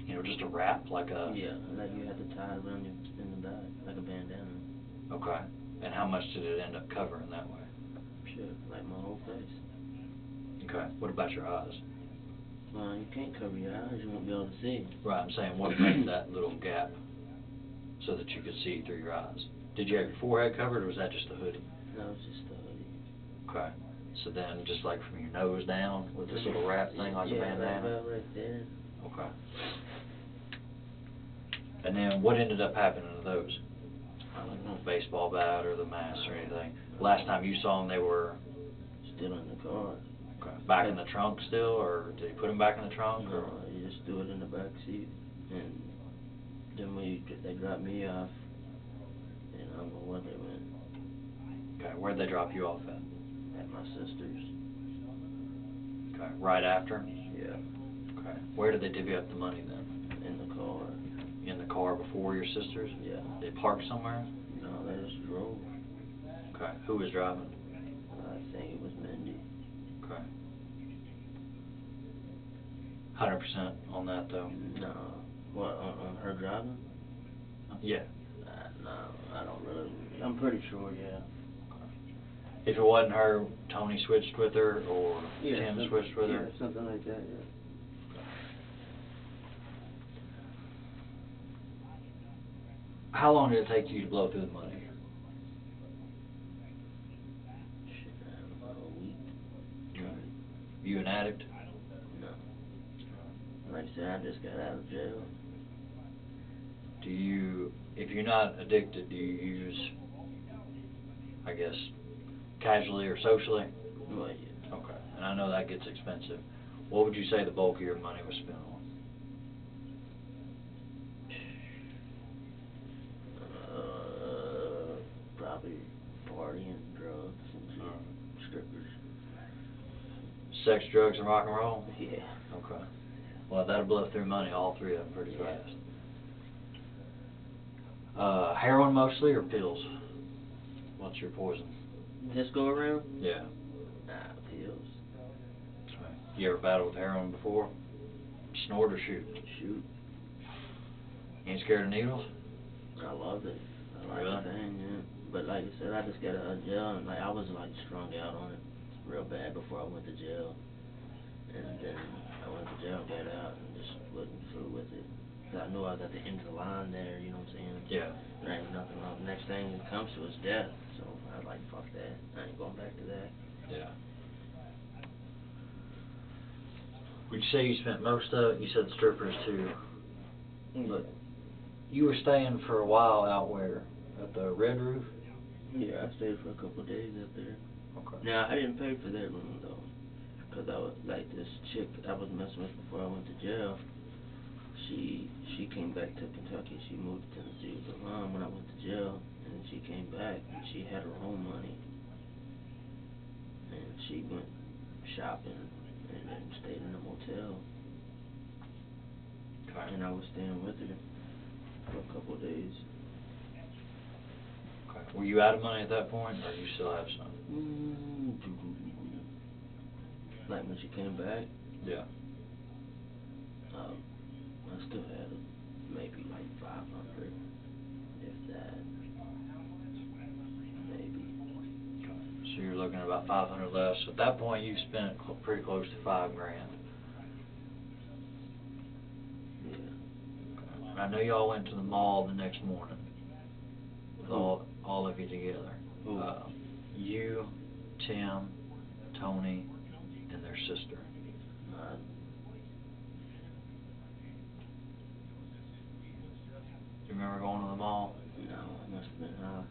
you know, just a wrap, like a... Yeah, like you had to tie it around in the back, like a bandana. Okay. And how much did it end up covering that way? Shit, like my whole face. Okay. What about your eyes? Well, you can't cover your eyes, you won't be able to see. Right, I'm saying, what made that little gap so that you could see through your eyes? Did you have your forehead covered, or was that just the hoodie? No, it's just the hoodie. Okay. So then, just like from your nose down, with this little wrap thing like a bandana? Yeah, right there. Okay. And then, what ended up happening to those? I don't know. Baseball bat or the mask or anything? Last time you saw them, they were... Still in the car. Okay. Back in the trunk still, or did he put them back in the trunk? No, Or? he just threw it in the back seat, and then they dropped me off, and I don't know where they went. Okay, where'd they drop you off at? At my sister's. Okay, right after? Yeah. Okay. Where did they divvy up the money then? In the car. In the car before your sisters? Yeah. They parked somewhere? No, they just drove. Okay. Who was driving? I think it was Mindy. Okay. 100% on that though? No. What, on her driving? Yeah. No, I don't really. I'm pretty sure, yeah. If it wasn't her, Tony switched with her, or Tim switched with her? Yeah, something like that, yeah. How long did it take you to blow through the money? Shit, I don't know, a week. Okay. You an addict? No. Like I said, I just got out of jail. Do you, if you're not addicted, do you use, I guess, casually or socially? Well, yeah. Okay. And I know that gets expensive. What would you say the bulk of your money was spent on? Probably partying, drugs, and shit. Strippers. Sex, drugs, and rock and roll? Yeah. Okay. Well, that'll blow through money, all three of them, pretty Yeah. fast. Heroin mostly, or pills? What's your poison? This go around? Yeah. Nah, pills. Okay. You ever battled with heroin before? Snort or shoot? Shoot. You ain't scared of needles? I love it. I like Really? the thing, yeah. but like I said, I just got out of jail, and like I was like strung out on it real bad before I went to jail, and then I went to jail, got out, and just wasn't through with it. 'Cause I knew I was at the end of the line there, you know what I'm saying? Yeah. There ain't nothing wrong. Next thing that comes to is death, so I was like, fuck that. I ain't going back to that. Yeah. Would you say you spent most of it? You said strippers too. But you were staying for a while out where? At the Red Roof? Yeah, I stayed for a couple of days up there. Okay. Now, I didn't pay for that room, though. Because I was, like, this chick I was messing with before I went to jail, she came back to Kentucky. She moved to Tennessee with her mom when I went to jail. And she came back, and she had her own money. And she went shopping and then stayed in a motel. Okay. And I was staying with her for a couple of days. Okay. Were you out of money at that point, or you still have some? Like when she came back, Yeah. I still had maybe like 500, if that, maybe. Okay. So you're looking at about 500 less. At that point, you spent pretty close to $5 grand. Yeah. Okay. I know y'all went to the mall the next morning with all of you together. Who? You, Tim, Tony, and their sister. Do you remember going to the mall? No, I must have been high.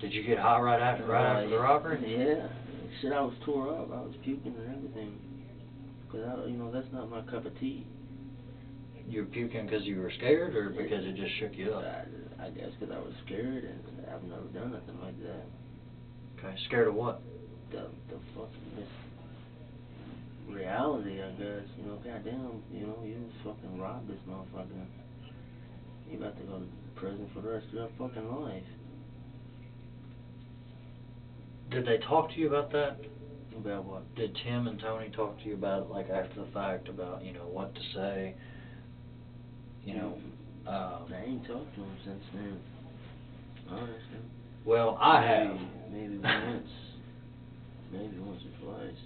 Did you get high right after the robbery? Yeah. Shit, I was tore up. I was puking and everything. Cause that's not my cup of tea. You were puking because you were scared, or because it just shook you up? I guess because I was scared, and I've never done nothing like that. Okay, scared of what? The fucking this reality, I guess. Goddamn, you fucking robbed this motherfucker. You about to go to prison for the rest of your fucking life. Did they talk to you about that? About what? Did Tim and Tony talk to you about it, like after the fact, about, what to say? I ain't talked to him since then, honestly. Well, I have. Maybe once. Maybe once or twice.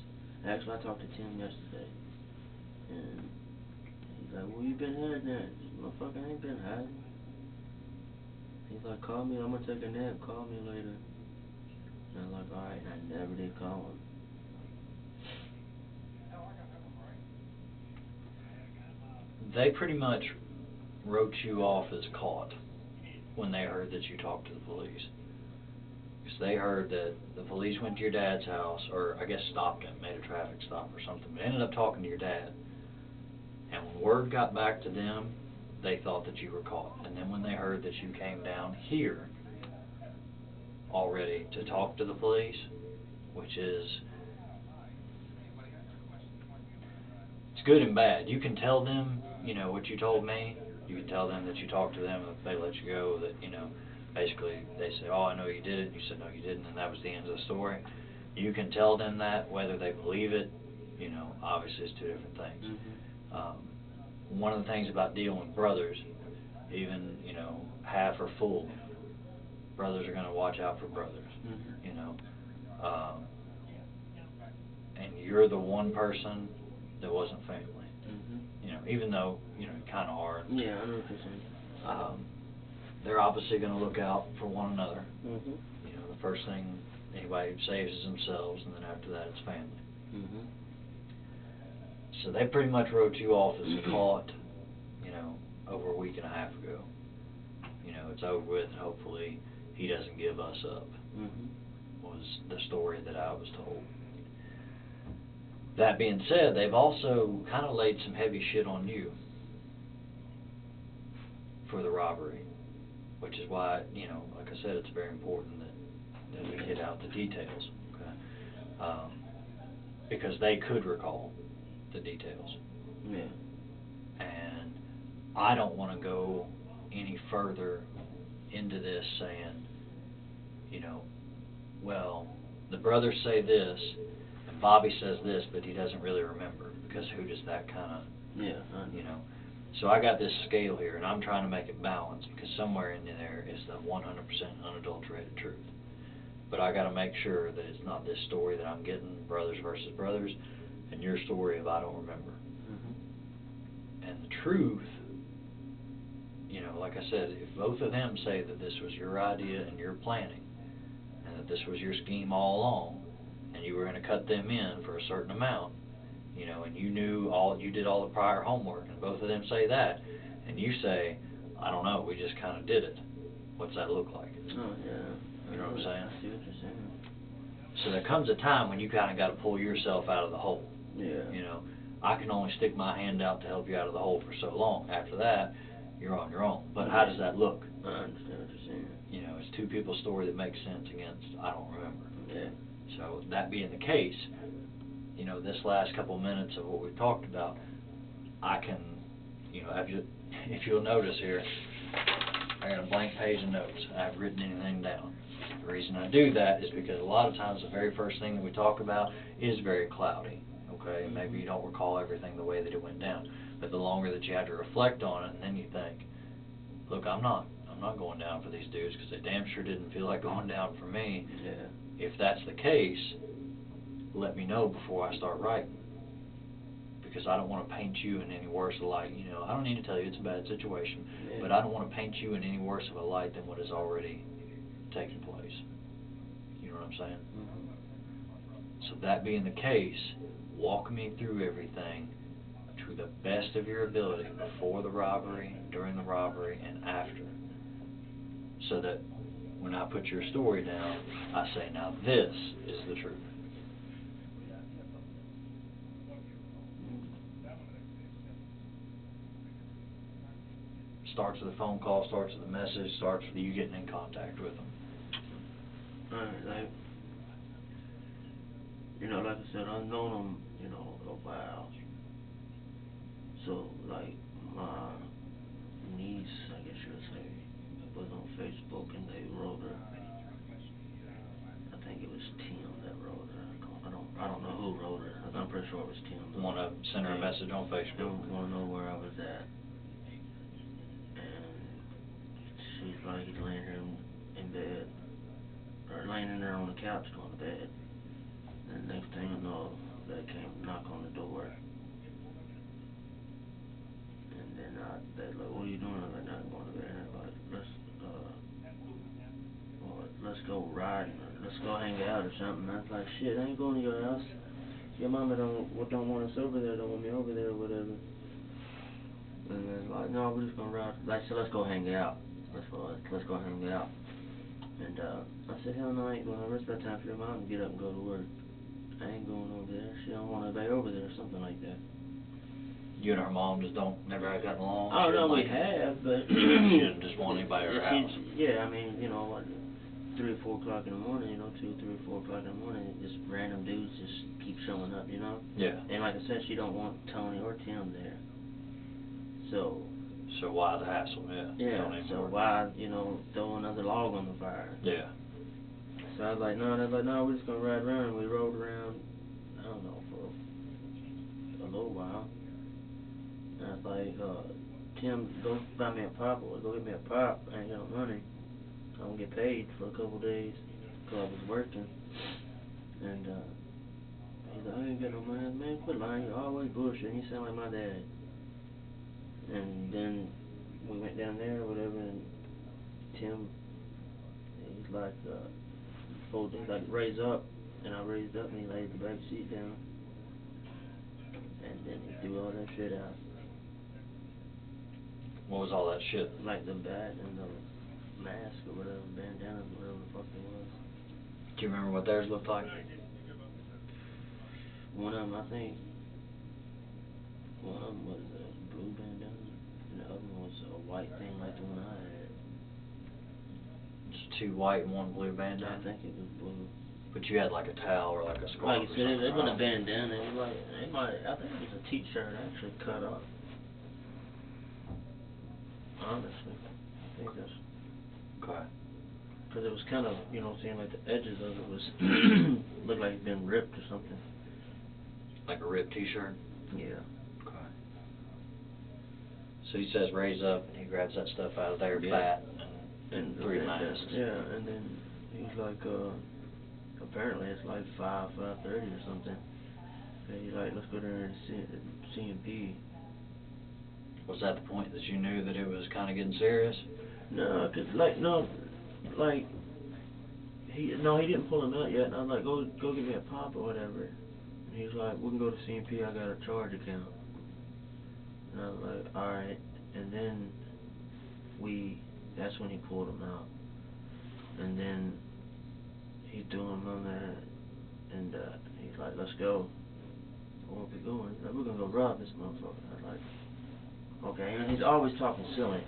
Actually, I talked to Tim yesterday. And he's like, where you been hiding at? Motherfucker, I ain't been hiding. He's like, call me, I'm gonna take a nap, call me later. And I was like, alright, and I never did call him. They pretty much wrote you off as caught when they heard that you talked to the police. Because they heard that the police went to your dad's house, or I guess stopped him, made a traffic stop or something, but ended up talking to your dad. And when word got back to them, they thought that you were caught. And then when they heard that you came down here already to talk to the police, which is, it's good and bad. You can tell them, what you told me. You can tell them that you talked to them, and if they let you go, that, basically they say, oh, I know you did it. You said, no, you didn't, and that was the end of the story. You can tell them that. Whether they believe it, obviously it's two different things. One of the things about dealing with brothers, even, half or full, brothers are going to watch out for brothers, and you're the one person that wasn't family, even though, you kind of are. Yeah, I know what you're saying. They're obviously going to look out for one another. The first thing anybody saves is themselves, and then after that it's family. So they pretty much wrote you off as caught, over a week and a half ago. It's over with, and hopefully he doesn't give us up, was the story that I was told. That being said, they've also kind of laid some heavy shit on you for the robbery, which is why, like I said, it's very important that we get out the details, okay? Because they could recall the details. Yeah. And I don't want to go any further into this saying, well, the brothers say this, and Bobby says this, but he doesn't really remember, because who does that kind of, So I got this scale here, and I'm trying to make it balanced, because somewhere in there is the 100% unadulterated truth. but I gotta make sure that it's not this story that I'm getting, brothers versus brothers, and your story of I don't remember. And the truth, you know, like I said, if both of them say that this was your idea and your planning, and that this was your scheme all along, and you were going to cut them in for a certain amount, you know, and you did all the prior homework, and both of them say that, and you say, I don't know, we just kind of did it. What's that look like? Oh, yeah. You know what I'm saying? I see what you're saying. So there comes a time when you kind of got to pull yourself out of the hole. Yeah. You know, I can only stick my hand out to help you out of the hole for so long. After that, you're on your own. But how does that look? I understand what you're saying. You know, it's two people's story that makes sense against I don't remember. Yeah. So that being the case, you know, this last couple minutes of what we've talked about, I can, you know, if you'll notice here, I got a blank page of notes. I haven't written anything down. The reason I do that is because a lot of times the very first thing that we talk about is very cloudy, okay? And maybe you don't recall everything the way that it went down. But the longer that you have to reflect on it, and then you think, look, I'm not going down for these dudes because they damn sure didn't feel like going down for me. Yeah. If that's the case, let me know before I start writing. Because I don't want to paint you in any worse a light. You know, I don't need to tell you it's a bad situation, Yeah. but I don't want to paint you in any worse of a light than what has already taken place. You know what I'm saying? So that being the case, walk me through everything to the best of your ability before the robbery, during the robbery, and after. So that when I put your story down, I say, now this is the truth. Starts with a phone call, starts with a message, starts with you getting in contact with them. Like, you know, like I said, I've known them, you know, a while. So, like, my niece, I guess you would say, was on Facebook and they wrote her. I think it was Tim that wrote her. I don't know who wrote her. I'm pretty sure it was Tim. Want to send her a message on Facebook? Don't want to know where I was at. And she's like, he's laying here in bed, or laying in there on the couch going to bed. And next thing I know, they came knock on the door. And then they're like, what are you doing? I'm like, nothing, going to bed. And they're like, let's go riding, or let's go hang out or something. I was like, shit, I ain't going to your house. Your mama don't want us over there, don't want me over there or whatever. And they're like, no, we're just gonna ride. Like, so let's go hang out. Let's go hang out. And I said, hell no, I ain't going over. It's about time for your mom to get up and go to work. I ain't going over there. She don't want anybody over there or something like that. You and her mom just never had gotten along? Oh, no, we have, but... She didn't just want anybody at her house? Yeah, I mean, you know, what, 3 or 4 o'clock in the morning, you know, 2, 3, or 4 o'clock in the morning, just random dudes just keep showing up, you know? Yeah. And like I said, she don't want Tony or Tim there. So why the hassle? Yeah. Yeah, so why, you know, throw another log on the fire? Yeah. So I was like, no, we're just gonna ride around. And we rode around, I don't know, for a little while. And I was like, Tim, go buy me a pop, or go get me a pop. I ain't got no money. I don't get paid for a couple days because I was working. And he's like, I ain't got no money. Man, quit lying. You always bullshitting. You sound like my dad. And then we went down there or whatever, and Tim, he's like, he's like, raise up. And I raised up, and he laid the back seat down. And then he threw all that shit out. What was all that shit? Like the bat and the mask or whatever, bandana, whatever the fuck it was. Do you remember what theirs looked like? One of them, I think, one of them was a blue bandana, and the other one was a white thing like the one I had. Just 2 white and 1 blue bandana? I think it was blue. But you had like a towel or like a scarf. Like I said, it wasn't a bandana. It was like, I think it was a t-shirt actually cut off. Honestly, I think that's. Okay. Because it was kind of, you know, seeing like the edges of it was looked like it'd been ripped or something. Like a ripped t-shirt? Yeah. Okay. So he says raise up, and he grabs that stuff out of there, Yeah. bat, and 3 masks. Yeah, and then he's like, Apparently it's like 5:30 or something. And he's like, let's go there and C&P. Was that the point that you knew that it was kind of getting serious? No, cause like no, like he didn't pull him out yet. And I was like, go get me a pop or whatever. And he's like, we can go to C&P. I got a charge account. And I was like, all right. And then that's when he pulled him out. And then he threw him on there, and he's like, let's go. Where we going? He's like, we're gonna go rob this motherfucker. I was like, okay. And he's always talking silly.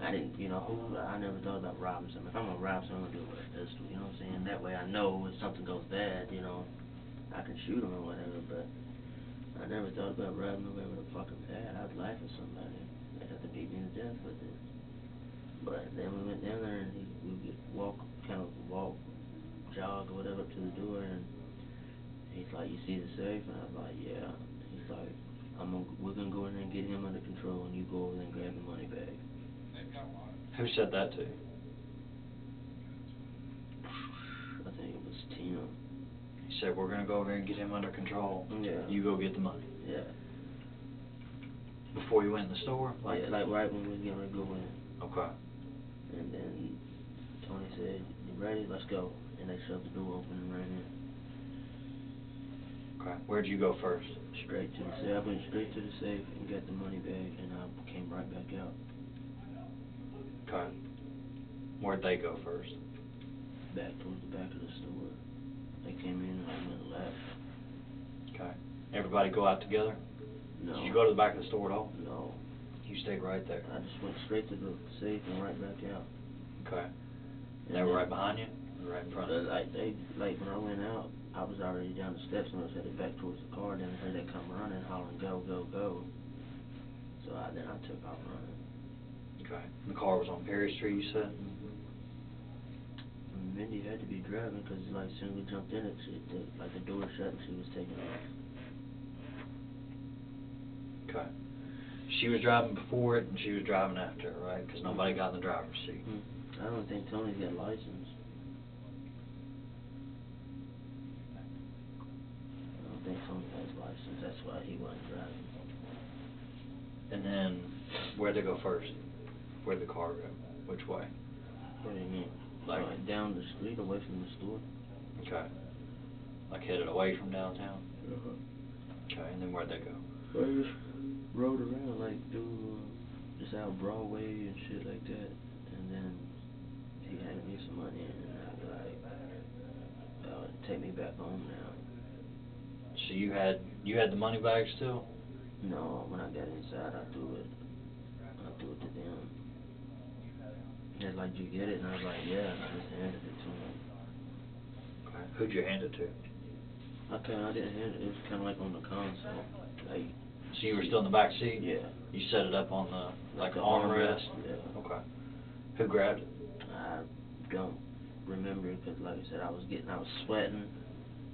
I didn't, I never thought about robbing something. If I'm gonna rob someone, I'm gonna do it with a pistol, you know what I'm saying? That way I know if something goes bad, I can shoot him or whatever, but I never thought about robbing nobody with a fucking bat. I'd laugh at somebody. They'd have to beat me to death with it. But then we went down there and we would walk, jog or whatever up to the door, and he's like, you see the safe? And I was like, yeah. He's like, we're gonna go in there and get him under control, and you go over there and grab the money bag. Who said that to you? I think it was Tina. He said, we're going to go over here and get him under control. Yeah. You go get the money. Yeah. Before you went in the store? Yeah, like right when we was getting ready to go in. Okay. And then Tony said, you ready? Let's go. And they shoved the door open and ran in. Okay. Where'd you go first? Straight to the safe. I went straight to the safe and got the money bag, and I came right back out. Okay. Where'd they go first? Back towards the back of the store. They came in and I went left. Okay. Everybody go out together? No. Did you go to the back of the store at all? No. You stayed right there? I just went straight to the safe and right back out. Okay. And they were right behind you? Or right in front of you? Like when I went out, I was already down the steps and I was headed back towards the car. Then I heard they come running, hollering, go, go, go. So then I took off running. Okay. And the car was on Perry Street, you said? Mindy had to be driving because, like, as soon as we jumped in it, the door shut and she was taking off. Okay. She was driving before it and she was driving after it, right? Because nobody got in the driver's seat. I don't think Tony's got a license. I don't think Tony has a license. That's why he wasn't driving. And then, where'd they go first? Where'd the car go? Which way? What do you mean? Like down the street, away from the store. Okay. Like headed away from downtown? Uh-huh. Okay, and then where'd they go? They just rode around, like, through, just out Broadway and shit like that. And then he handed me some money and I was like, take me back home now. So you had the money bag still? No, when I got inside, I threw it to them. They're like, did you get it? And I was like, yeah, and I just handed it to him. Okay. Who'd you hand it to? I didn't hand it. It was kind of like on the console. Like, so you were still in the back seat? Yeah. You set it up on the, like, the armrest? Yeah. Okay. Who grabbed it? I don't remember because, like I said, I was sweating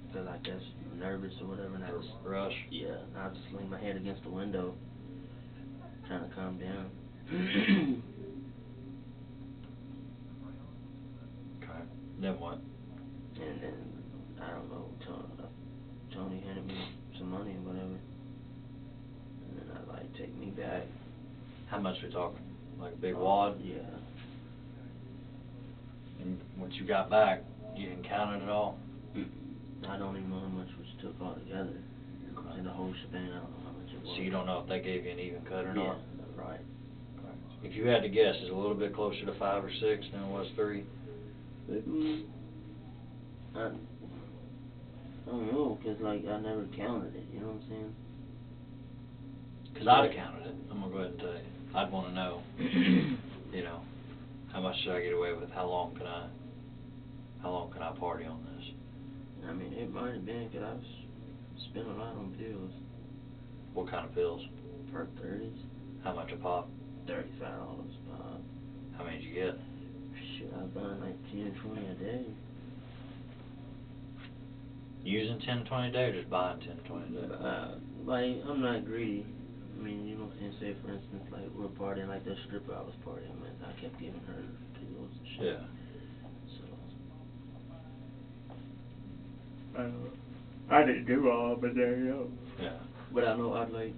because I guess nervous or whatever. And I just rush? Yeah. And I just leaned my head against the window, trying to calm down. Okay. Then what? And then, I don't know, Tony handed me some money or whatever. And then I, like, take me back. How much we talking? Like a big wad? Yeah. And once you got back, you didn't count it at all? I don't even know how much was took all together. Okay. In the whole shebang, I don't know how much it was. So you don't know if they gave you an even cut or not? Yeah, right. Okay. If you had to guess, is it a little bit closer to 5 or 6 than it was 3? I don't know, because, like, I never counted it, you know what I'm saying? Because I'd have counted it. I'm going to go ahead and tell you. I'd want to know, you know, how much should I get away with? How long can I party on this? I mean, it might have been, because I've spent a lot on pills. What kind of pills? Perk 30s. How much a pop? $35 a pop. How many did you get? Shit, I was buying like 10 or 20 a day. Using 10 to 20 a day or just buying 10 to 20 a day? Like, I'm not greedy. I mean, you know what I'm saying? Say, for instance, like, we're partying, like, that stripper I was partying with, I kept giving her pills and shit. Yeah. So, I didn't do all, but there you go. Yeah. But I know I'd like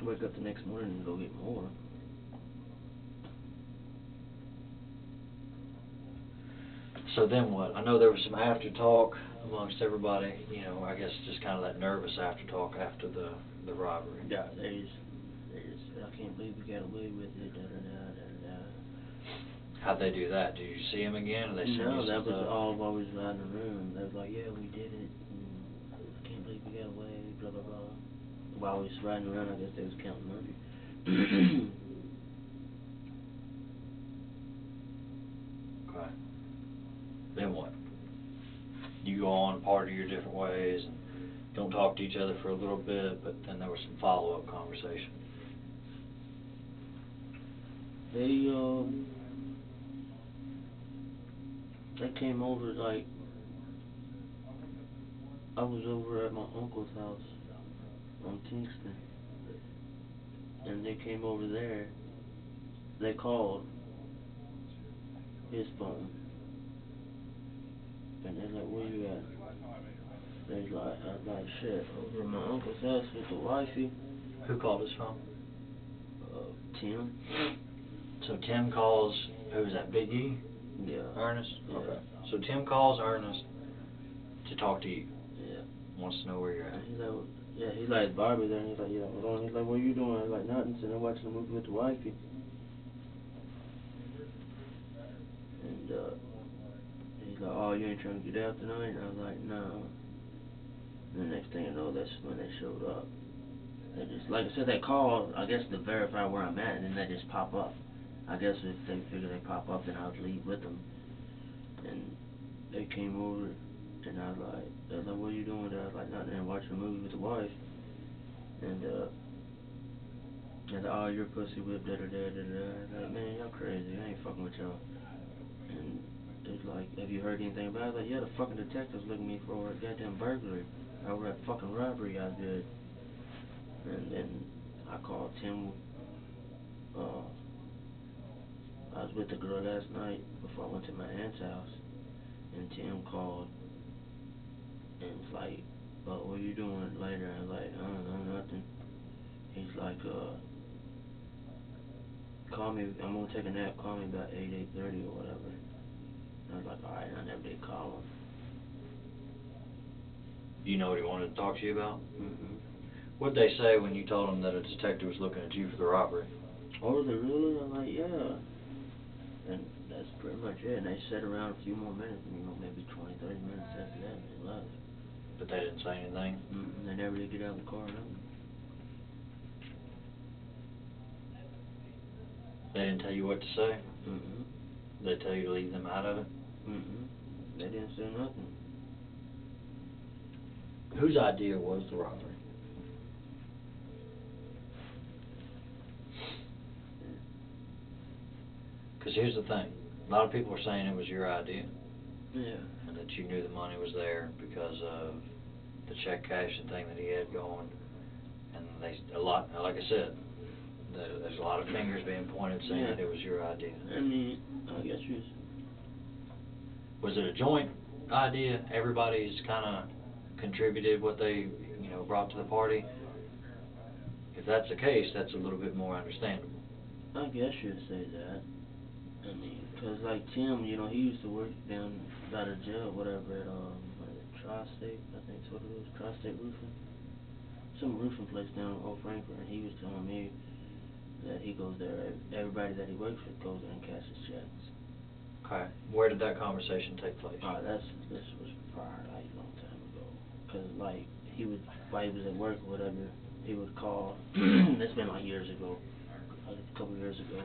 wake up the next morning and go get more. So then what? I know there was some after talk amongst everybody, you know, I guess just kind of that nervous after talk after the robbery. Yeah, they just, I can't believe we got away with it, da da da da da. How'd they do that? Did you see him again, or they sent you No, some that was stuff? all while we was riding the room. They was like, yeah, we did it, and I can't believe we got away, blah blah blah. While we was riding around, I guess they was counting money. Okay. Then what? You go on, party your different ways, and don't talk to each other for a little bit, but then there was some follow-up conversation. They came over, like, I was over at my uncle's house on Kingston, and they came over there. They called his phone, and they're like, where you at? They like, I was like, shit, over at my uncle's house with the wifey. Who called his phone? Tim. So Tim calls, who's that, Big E? Yeah. Ernest? Yeah. Okay. So Tim calls Ernest to talk to you. Yeah. Wants to know where you're at. And he's like, yeah, he's like, Barbie there, and he's like, yeah, hold on. He's like, what are you doing? I was like, nothing, sitting there watching a movie with the wifey. And, he's like, oh, you ain't trying to get out tonight? And I was like, no. And the next thing you know, that's when they showed up. They just, like I said, they called, I guess, to verify where I'm at, and then they just pop up. I guess if they figure they pop up, then I would leave with them. And they came over, and I was like, what are you doing there? I was like, nothing, and watching a movie with the wife. And, they're like, oh, you're a pussy whip, da da da da da. I was like, man, y'all crazy, I ain't fucking with y'all. And it's like, have you heard anything about it? I was like, yeah, the fucking detective's looking at me for a goddamn burglary. Over at fucking robbery I did. And then I called Tim. I was with the girl last night before I went to my aunt's house, and Tim called and was like, "Oh, what are you doing later?" I was like, "I don't know, nothing." He's like, "Call me. I'm gonna take a nap. Call me about 8:30 or whatever." I was like, "All right." I never did call him. You know what he wanted to talk to you about? Mm-hmm. What'd they say when you told them that a detective was looking at you for the robbery? Oh, they really? I'm like, yeah. And that's pretty much it. And they sat around a few more minutes, maybe 20, 30 minutes after that, and they left. But they didn't say anything? They never did get out of the car or nothing. They didn't tell you what to say? Mm-mm. They tell you to leave them out of it? Mm-mm. They didn't say nothing. Whose idea was the robbery? Because here's the thing. A lot of people are saying it was your idea. Yeah. And that you knew the money was there because of the check cashing thing that he had going. And like I said, there's a lot of fingers being pointed saying that it was your idea. I mean, I guess you. Was it a joint idea? Everybody's kind of contributed what they, brought to the party? If that's the case, that's a little bit more understandable. I guess you'd say that. I mean, cause like Tim, he used to work down by the jail, whatever, at what is it, Tri-State, I think that's what it is, Tri-State Roofing. Some roofing place down in Old Frankfort, and he was telling me that he goes there, everybody that he works with goes there and cashes checks. Okay. Where did that conversation take place? This was prior, like, a long time ago. Cause like, while he was at work or whatever, he would call, it's been like years ago, like a couple years ago.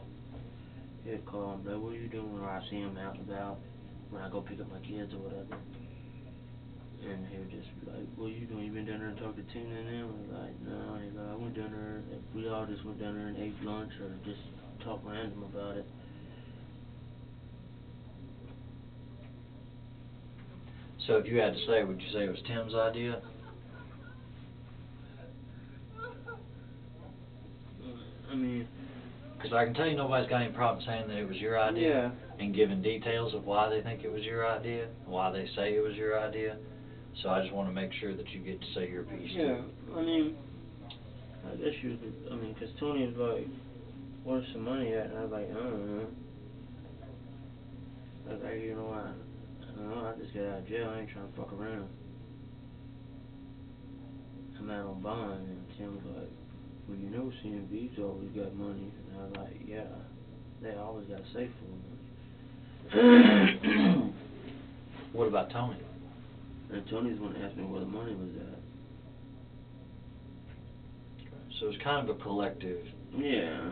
He would call and be like, what are you doing? Or I see him out and about when I go pick up my kids or whatever. And he would just be like, what are you doing? You been down there and talked to Tina and them? I was like, no. He's like, I went down there, we all just went down there and ate lunch or just talked random about it. So if you had to say, would you say it was Tim's idea? I mean, because I can tell you nobody's got any problem saying that it was your idea and giving details of why they think it was your idea, why they say it was your idea. So I just want to make sure that you get to say your piece Yeah, too. I mean, I guess you could, I mean, 'cause Tony was like, where's some money at? And I was like, I don't know. I was like, you know, I don't know, I just got out of jail, I ain't trying to fuck around. I'm out on bond, and Tim was like, well, you know CMB's always got money. And I was like, yeah, they always got a safe full of money. What about Tony? And Tony's one that asked me where the money was at. So it's kind of a collective. Yeah,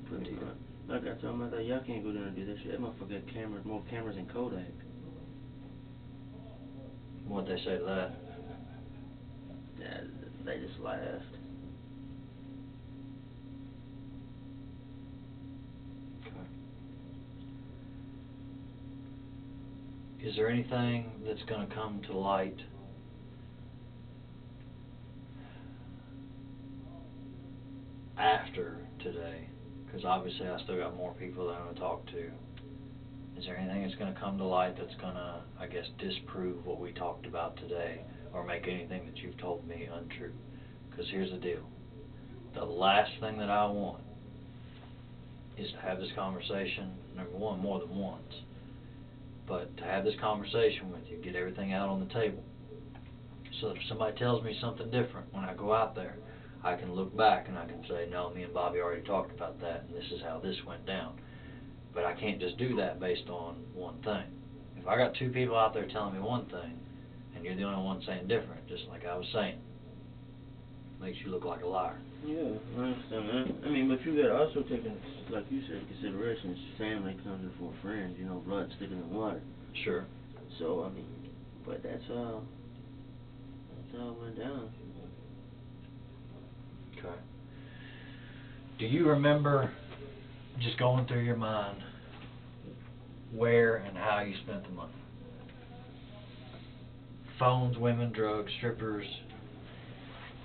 pretty much. Like I told him, I thought, y'all can't go down and do that shit. That motherfucker got cameras, more cameras than Kodak. What'd they say to that? Yeah, they just laughed. Is there anything that's going to come to light after today? Because obviously I still got more people that I'm going to talk to. Is there anything that's going to come to light that's going to, I guess, disprove what we talked about today, or make anything that you've told me untrue? Because here's the deal. The last thing that I want is to have this conversation, number one, more than once, but to have this conversation with you, get everything out on the table, so that if somebody tells me something different when I go out there, I can look back and I can say, no, me and Bobby already talked about that, and this is how this went down. But I can't just do that based on one thing. If I got two people out there telling me one thing, and you're the only one saying different, just like I was saying, makes you look like a liar. Yeah, I understand that. I mean, but you got to also take, like you said, consideration. Family comes before friends. You know, blood thicker than water. Sure. So I mean, but that's how it went down. Okay. Do you remember, just going through your mind, where and how you spent the money? Phones, women, drugs, strippers.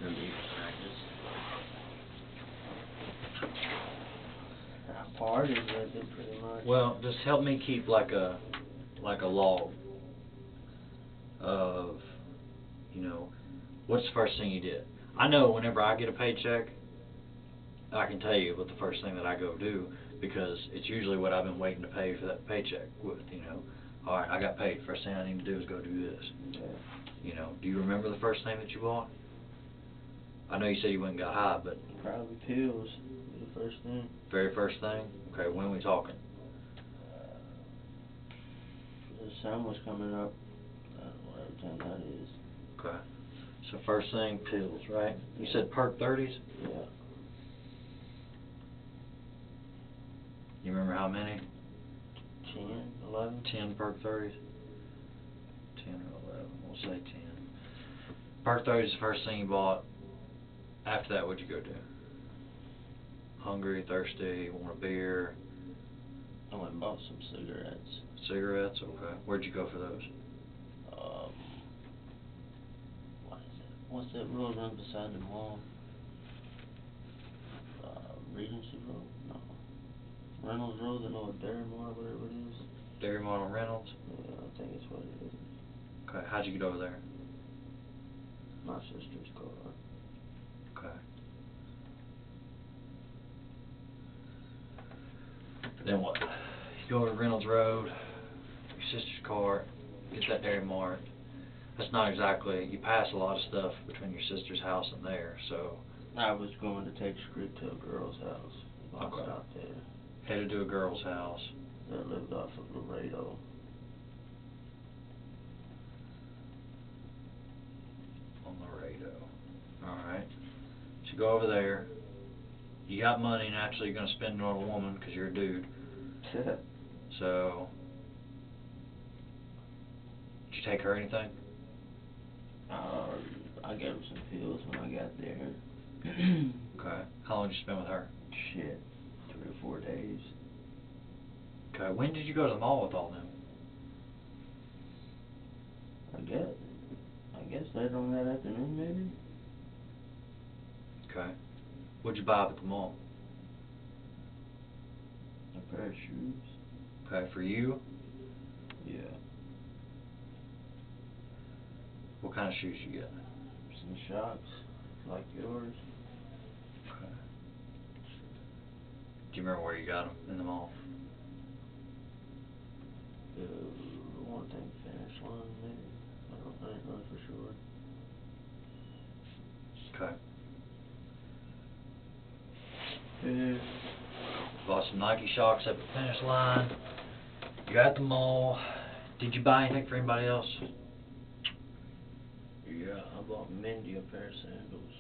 I mean, I parties with it pretty much. Well, just help me keep like a log of, you know, what's the first thing you did? I know whenever I get a paycheck, I can tell you what the first thing that I go do, because it's usually what I've been waiting to pay for that paycheck with, you know. All right, I got paid. First thing I need to do is go do this. Yeah. You know, do you remember the first thing that you bought? I know you said you went and got high, but Probably pills. The first thing. very first thing? Okay, when are we talking? The sun was coming up. Whatever time that is. Okay. So first thing, pills, right? You said Perk 30s? Yeah. You remember how many? 10, 11. 10 Perk 30s? 10 or 11, we'll say 10. Perk 30s is the first thing you bought. After that, what'd you go do? Hungry, thirsty, want a beer? I went and bought some cigarettes. Cigarettes? Okay. Where'd you go for those? What is it? What's that road run beside the mall? Regency Road? No. Reynolds Road, the North Barrymore, whatever it is. Barrymore and Reynolds? Yeah, I think it's what it is. Okay. How'd you get over there? My sister's car. Okay. Then what? You go over Reynolds Road, your sister's car, get that Dairy Mart. That's not exactly, you pass a lot of stuff between your sister's house and there, so. I was going to take Script to a girl's house. I Okay. stopped there. Headed to a girl's house. That lived off of Laredo. On Laredo. Alright. So you go over there. You got money, naturally you're going to spend it on a woman because you're a dude. So, did you take her anything? I gave her some pills when I got there. Okay. How long did you spend with her? Shit. 3 or 4 days. Okay. When did you go to the mall with all them? I guess later on that afternoon, maybe? Okay. What'd you buy up at the mall? A pair of shoes. Okay, for you? Yeah. What kind of shoes you got? Some shocks, like yours. Okay. Do you remember where you got them in the mall? One thing, Finish Line, maybe. I didn't know for sure. Okay. Yeah. Bought some Nike Shox up at Finish Line. You're at the mall. Did you buy anything for anybody else? Yeah, I bought Mindy a pair of sandals.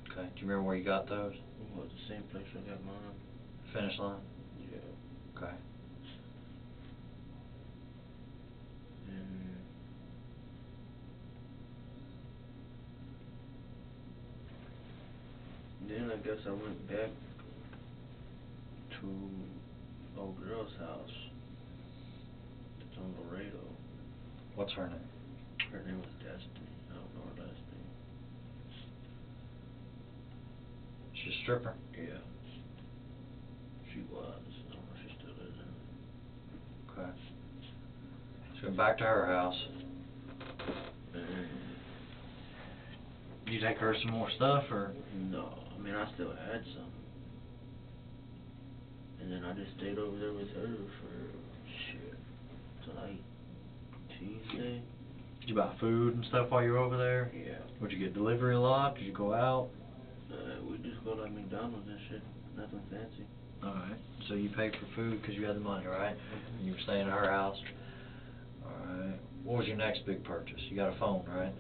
Okay. Do you remember where you got those? It was the same place I got mine. Finish Line? Yeah. Okay. And then I guess I went back to old girl's house. It's on Laredo. What's her name? Her name was Destiny. I don't know her last name. She's a stripper? Yeah. She was. I don't know if she still is there. Okay. So went back to her house. And Did you take her some more stuff, or? no, I mean, I still had some. And then I just stayed over there with her for, shit, till like Tuesday. Did you buy food and stuff while you were over there? Yeah. Would you get delivery a lot? Did you go out? We just go to like McDonald's and shit. Nothing fancy. Alright. So you paid for food because you had the money, right? You were staying at her house. Alright. What was your next big purchase? You got a phone, right?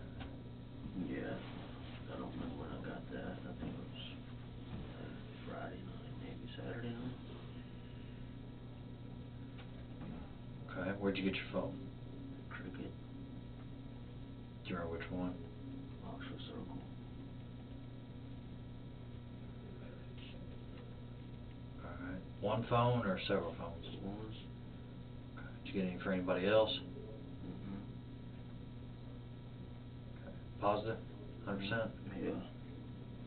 Yeah. I don't remember when I got that. I think it was like Friday night, maybe Saturday night. Okay. Where'd you get your phone? Cricket. Do you remember which one? Oxford Circle. Alright. One phone or several phones? One. Okay. Did you get any for anybody else? Mm-hmm. Okay. Positive? 100%? Yeah.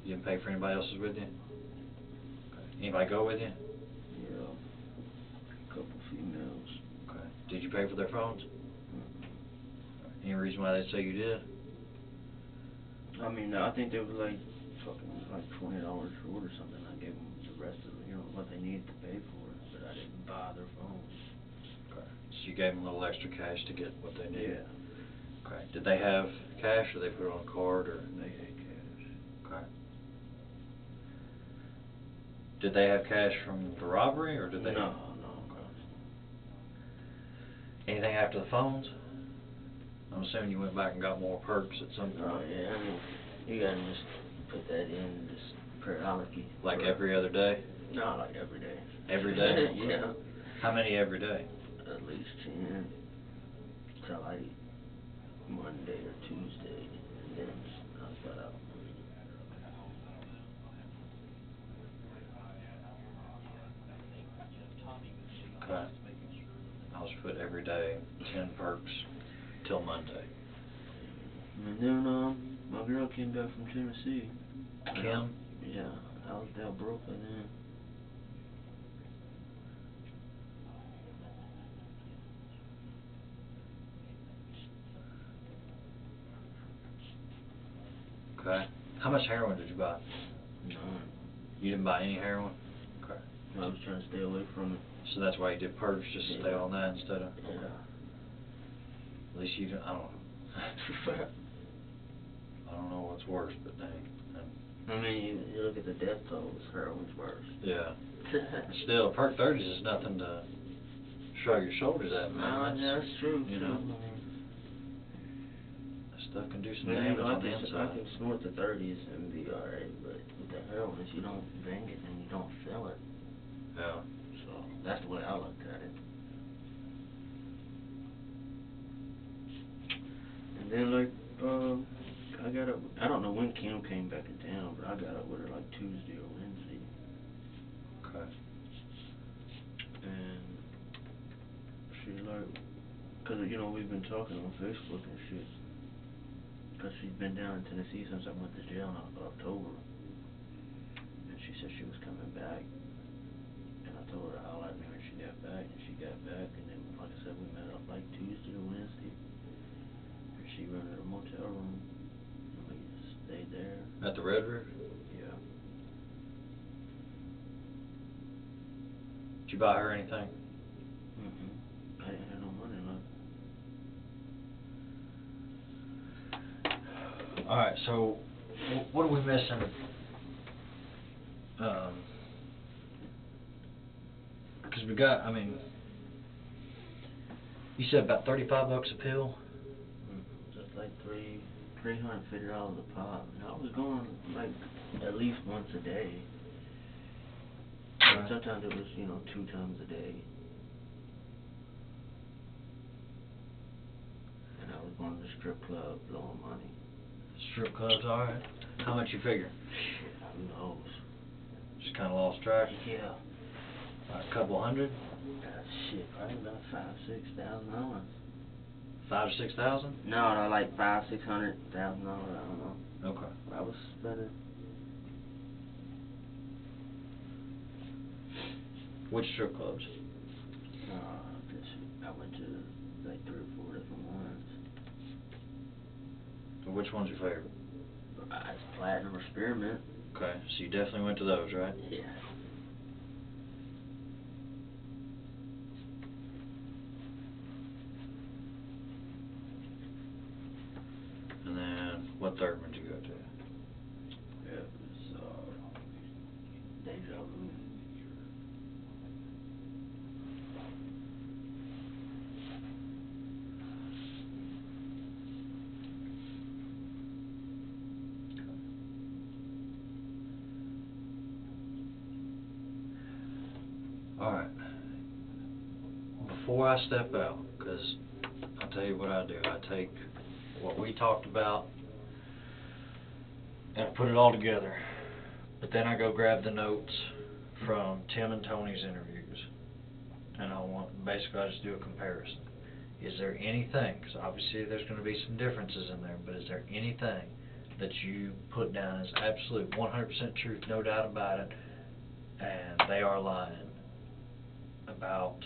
You didn't pay for anybody else's with you? Okay. Anybody go with you? Yeah. A couple females. Okay. Did you pay for their phones? Mm-hmm. Any reason why they say you did? I mean, I think they were like fucking like $20 short or something. I gave them the rest of it, you know, what they needed to pay for it, but I didn't buy their phones. Okay. So you gave them a little extra cash to get what they needed? Yeah. Okay. Did they have cash, or they put it on a card, or? They had cash. Okay. Did they have cash from the robbery, or did they? No. Okay. Anything after the phones? I'm assuming you went back and got more perks at some point. Oh yeah, I mean, you gotta just put that in just periodically. Like every other day? No, like every day. Every day? Yeah. How many every day? At least 10. To like Monday or Tuesday, and then knock that out. Okay. I was put every day, 10 perks, till Monday. And then my girl came back from Tennessee. Kim? Yeah, I was that broke by then. Okay. How much heroin did you buy? None. You didn't buy any heroin? Okay. I was trying to stay away from it. So that's why you did perks, just to stay on that instead of? Yeah. At least you didn't, I don't know. I don't know what's worse, but dang. I mean, you look at the death tolls, heroin's worse. Yeah. Still, perk 30s is nothing to shrug your shoulders at, man. That's true, you too. know, I mean, that stuff can do some I mean, damage on the I inside. can snort the 30s and be alright, but with the heroin, if you don't bang it, then you don't feel it. Yeah. So, that's the way I looked at it. And then, like, I got up, I don't know when Kim came back in town, but I got up with her like Tuesday or Wednesday. Okay. And she like, cause you know, we've been talking on Facebook and shit. Cause she's been down in Tennessee since I went to jail in October. And she said she was coming back. And I told her I'll let me when she got back. And she got back, and then, like I said, we met up like Tuesday or Wednesday. And she At the Red Roof? Yeah. Did you buy her anything? I didn't have no money left. Alright, so what are we missing? Because we got, I mean, you said about $35 a pill? Just like $350 a pop. And I was going like at least once a day. Right. Sometimes it was, 2 times a day. And I was going to the strip club blowing money. Strip clubs, alright. How much you figure? Shit, who knows? Just kind of lost track? Yeah. A couple hundred? Shit, probably about $5,000-6,000. 5 to 6,000? No, like $500,000-600,000. I don't know. Okay. I was spending. Which strip clubs? I went to like 3 or 4 different ones. So which one's your favorite? It's Platinum or Spearmint. Okay, so you definitely went to those, right? Yeah. And then, what third one did you go to? It was, Deja Vu. Alright. Before I step out, because I'll tell you what I do. I take what we talked about and I put it all together. But then I go grab the notes from Tim and Tony's interviews. And basically I just do a comparison. Is there anything, because obviously there's going to be some differences in there, but is there anything that you put down as absolute 100% truth, no doubt about it, and they are lying about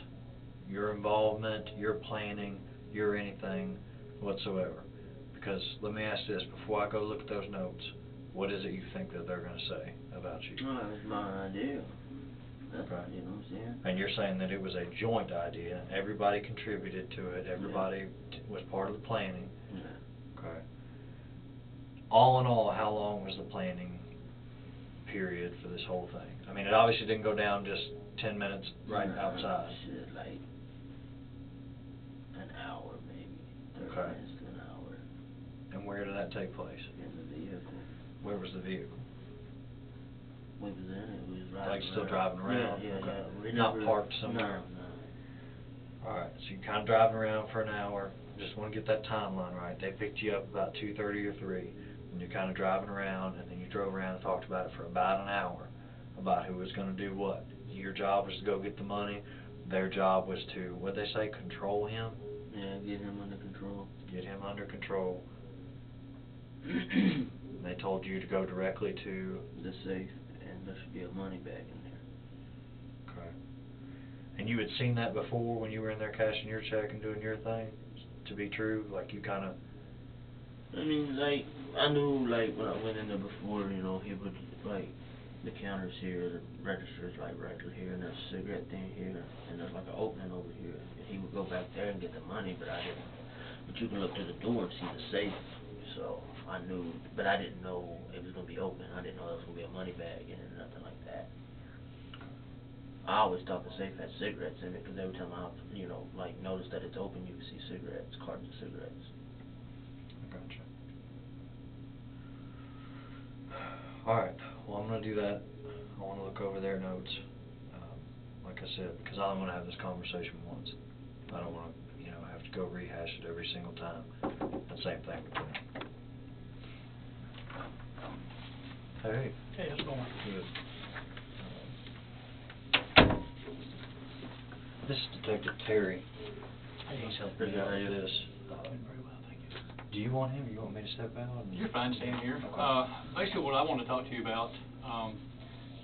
your involvement, your planning, your anything whatsoever? Because let me ask this, before I go look at those notes, what is it you think that they're going to say about you? Oh, it was my idea. That's, Okay. You know what I'm saying? And you're saying that it was a joint idea, everybody contributed to it, everybody was part of the planning. Yeah. Okay. All in all, how long was the planning period for this whole thing? I mean, it obviously didn't go down just 10 minutes right outside. Shit, like an hour maybe. 30 Okay. minutes to an hour. And where did that take place? In the vehicle. Where was the vehicle? We was in it. We was riding Like still around. driving around? Yeah, Okay. We Not never, parked somewhere? No. Alright, so you're kind of driving around for an hour. Just want to get that timeline right. They picked you up about 2:30 or 3, and you're kind of driving around, and then you drove around and talked about it for about an hour, about who was going to do what. Your job was to go get the money. Their job was to, what'd they say, control him? Yeah, get him under control. Get him under control. They told you to go directly to the safe, and there should be a money bag in there. Okay. And you had seen that before when you were in there cashing your check and doing your thing to be true? Like you kind of... I mean, like, I knew, like, when I went in there before, he would, like, the counters here, the registers, like, right here, and there's a cigarette thing here, and there's, like, an opening over here. And he would go back there and get the money, but I didn't. But you can look through the door and see the safe. So I knew, but I didn't know it was going to be open. I didn't know there was going to be a money bag in it or nothing like that. I always thought the safe had cigarettes in it, because every time I, like, notice that it's open, you can see cigarettes, cartons of cigarettes. I gotcha. Alright, well I'm going to do that. I want to look over their notes. Like I said, because I only want to have this conversation once. I don't want to, have to go rehash it every single time. And same thing with them. Hey. Hey, how's it going? Good. This is Detective Terry. Hey, He's helping pretty me out good. with this. Doing very well, thank you. Do you want him, or you want me to step out? You're fine staying here. Okay. Basically, what I want to talk to you about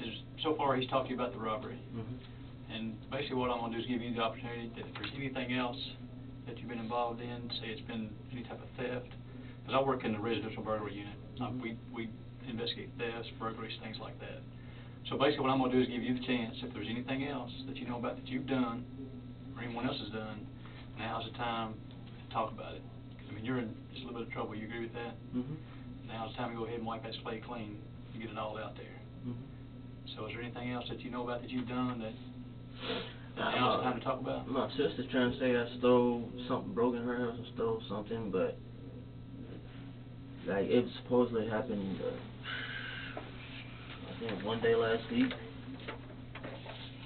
is, so far he's talked to you about the robbery. Mm-hmm. And basically what I want to do is give you the opportunity that if there's anything else that you've been involved in, say it's been any type of theft, because I work in the residential burglary unit. Mm-hmm. We investigate thefts, burglaries, things like that. So basically what I'm gonna do is give you the chance, if there's anything else that you know about that you've done, or anyone else has done, now's the time to talk about it. I mean, you're in just a little bit of trouble, you agree with that? Mhm. Now's the time to go ahead and wipe that slate clean and get it all out there. Mhm. So is there anything else that you know about that you've done that now's the time to talk about? My sister's trying to say I stole something, broke in her house and stole something, but like it supposedly happened, I think one day last week,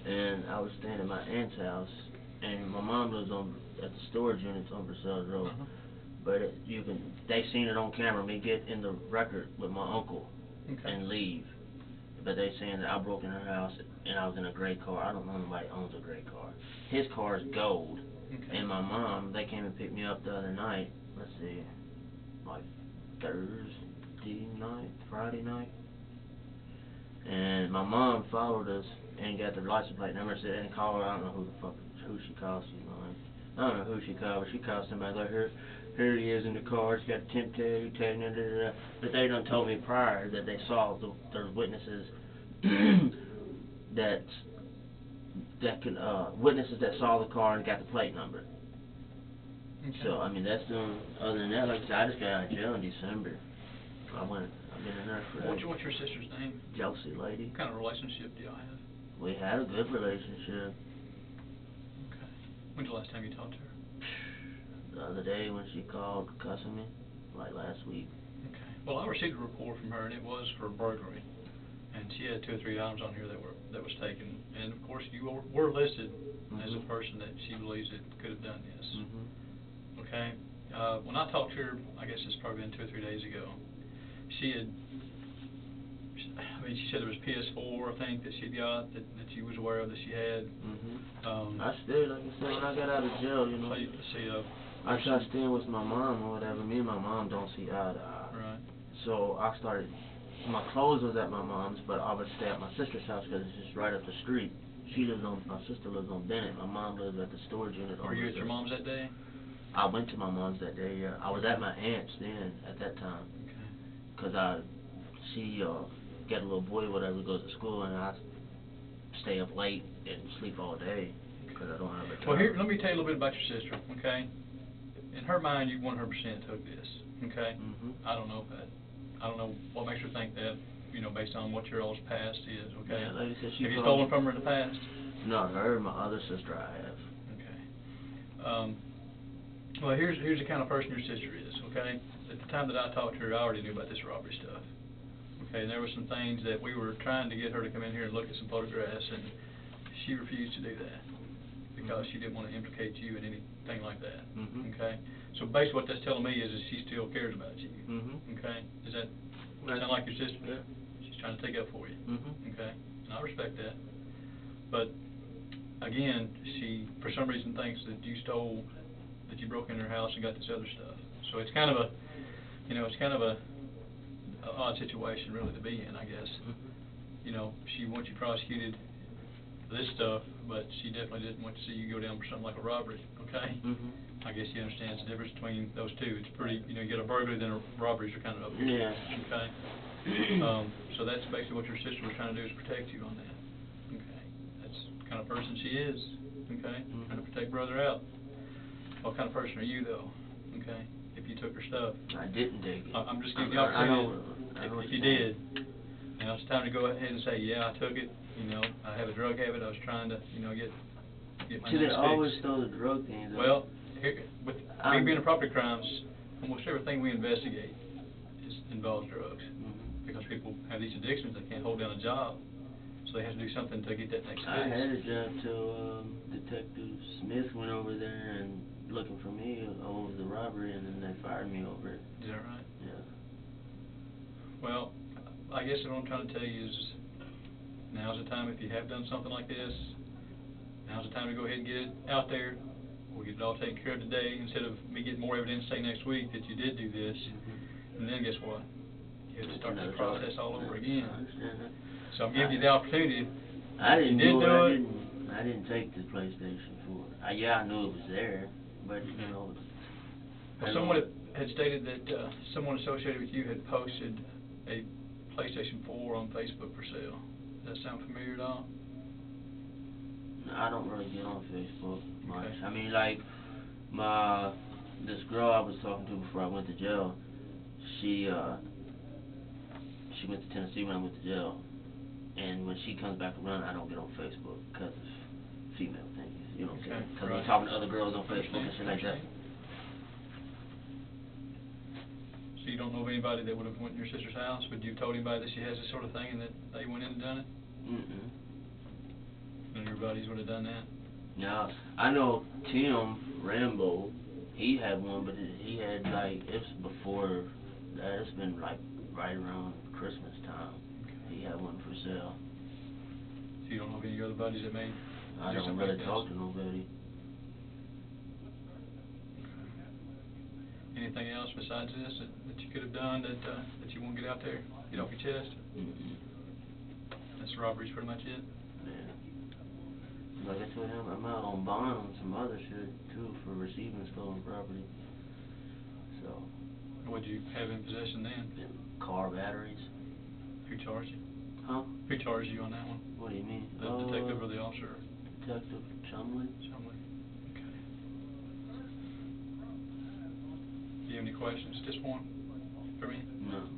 and I was staying at my aunt's house, and my mom lives at the storage units on Versailles Road. Uh-huh. But they seen it on camera, me get in the record with my uncle Okay. and leave. But they saying that I broke in her house and I was in a gray car. I don't know nobody owns a gray car. His car is gold. Okay. And my mom, they came and picked me up the other night. Let's see, like Thursday night, Friday night. And my mom followed us and got the license plate number and called her. I don't know who she called. I don't know who she called, but she called somebody like her. Here he is in the car, he's got a temp tag, but they done told me prior that they saw there's witnesses witnesses that saw the car and got the plate number. Okay. So I mean that's other than that, like I said, I just got out of jail in December. I've been in there for What's your sister's name? Josie Lady. What kind of relationship do y'all have? We had a good relationship. Okay. When's the last time you talked to her? The other day when she called cussing me, like last week. Okay. Well, I received a report from her, and it was for burglary, and she had 2 or 3 items on here that was taken, and of course you were listed as a person that she believes that could have done this. Okay. When I talked to her, I guess it's probably been 2 or 3 days ago. She said there was PS4, I think, that she got that she was aware of that she had. I stayed, like I said, when I got out of jail, you know. I tried staying with my mom or whatever. Me and my mom don't see eye to eye. Right. So I started. My clothes was at my mom's, but I would stay at my sister's house because it's just right up the street. My sister lives on Bennett. My mom lives at the storage unit. Were you at your mom's that day? I went to my mom's that day. Yeah, I was at my aunt's then at that time. Okay. Cause she got a little boy, whatever, goes to school, and I stay up late and sleep all day because I don't have a job. Well, here, let me tell you a little bit about your sister, okay? In her mind, you 100% took this, okay? I don't know what makes her think that, you know, based on what your all's past is, okay? Yeah, lady said she have you stolen from her in the past? Not her, my other sister I have. Okay. Well, here's the kind of person your sister is, okay? At the time that I talked to her, I already knew about this robbery stuff. Okay, and there were some things that we were trying to get her to come in here and look at some photographs, and she refused to do that because she didn't want to implicate you in anything like that. Okay, so basically what that's telling me is she still cares about you. Okay, does that sound like your sister? Yeah. She's trying to take up for you. Okay, and I respect that. But again, she for some reason thinks that you broke in her house and got this other stuff. So it's kind of a, odd situation really to be in, I guess. You know, she wants you prosecuted for this stuff, but she definitely didn't want to see you go down for something like a robbery, okay? I guess she understands the difference between those two. It's pretty, you get a burglary, then robberies are kind of up there. Yeah. Okay? So that's basically what your sister was trying to do, is protect you on that. Okay? That's the kind of person she is, okay? Trying to protect brother out. What kind of person are you, though, okay, if you took her stuff? I didn't take it. I'm just giving you the opportunity. If you did, now it's time to go ahead and say, yeah, I took it, I have a drug habit, I was trying to, get my next fix. They always stole the drug things. Well, with me being a property crimes, almost everything we investigate involves drugs. Because people have these addictions, they can't hold down a job, so they have to do something to get that next fix. I had a job till Detective Smith went over there and looking for me over the robbery, and then they fired me over it. Is that right? Yeah. Well, I guess what I'm trying to tell you is now's the time, if you have done something like this, now's the time to go ahead and get it out there. We'll get it all taken care of today instead of me getting more evidence, say, next week that you did do this. And then guess what? You have to start that process all over again. I understand that. So I'm giving you the opportunity. I didn't do it. I didn't take the PlayStation 4. Yeah, I knew it was there, but Well, someone had stated that someone associated with you had posted a PlayStation 4 on Facebook for sale. Does that sound familiar at all? I don't really get on Facebook much. Okay. I mean, like, this girl I was talking to before I went to jail, she went to Tennessee when I went to jail, and when she comes back around, I don't get on Facebook because of female things, you know what I'm saying? Because I'm talking to other girls on Facebook and shit like that. So you don't know of anybody that would have went to your sister's house? Would you have told anybody that she has this sort of thing and that they went in and done it? Mm-mm. None of your buddies would have done that? Now, I know Tim Rambo, he had one, but he had, like, it's before that, it's been, like, right around Christmas time. Okay. He had one for sale. So you don't know of any other buddies that may I do don't something really like talk this? to nobody. Anything else besides this that you could have done that you won't get out there, get off your chest? Mm-mm. This robbery's pretty much it? Yeah. Like I told him, I'm out on bond on some other shit, too, for receiving stolen property. So. What'd you have in possession then? Car batteries. Who charged you? Huh? Who charged you on that one? What do you mean? The detective or the officer? Detective Chumley. Chumley. Okay. Do you have any questions at this point for me? No.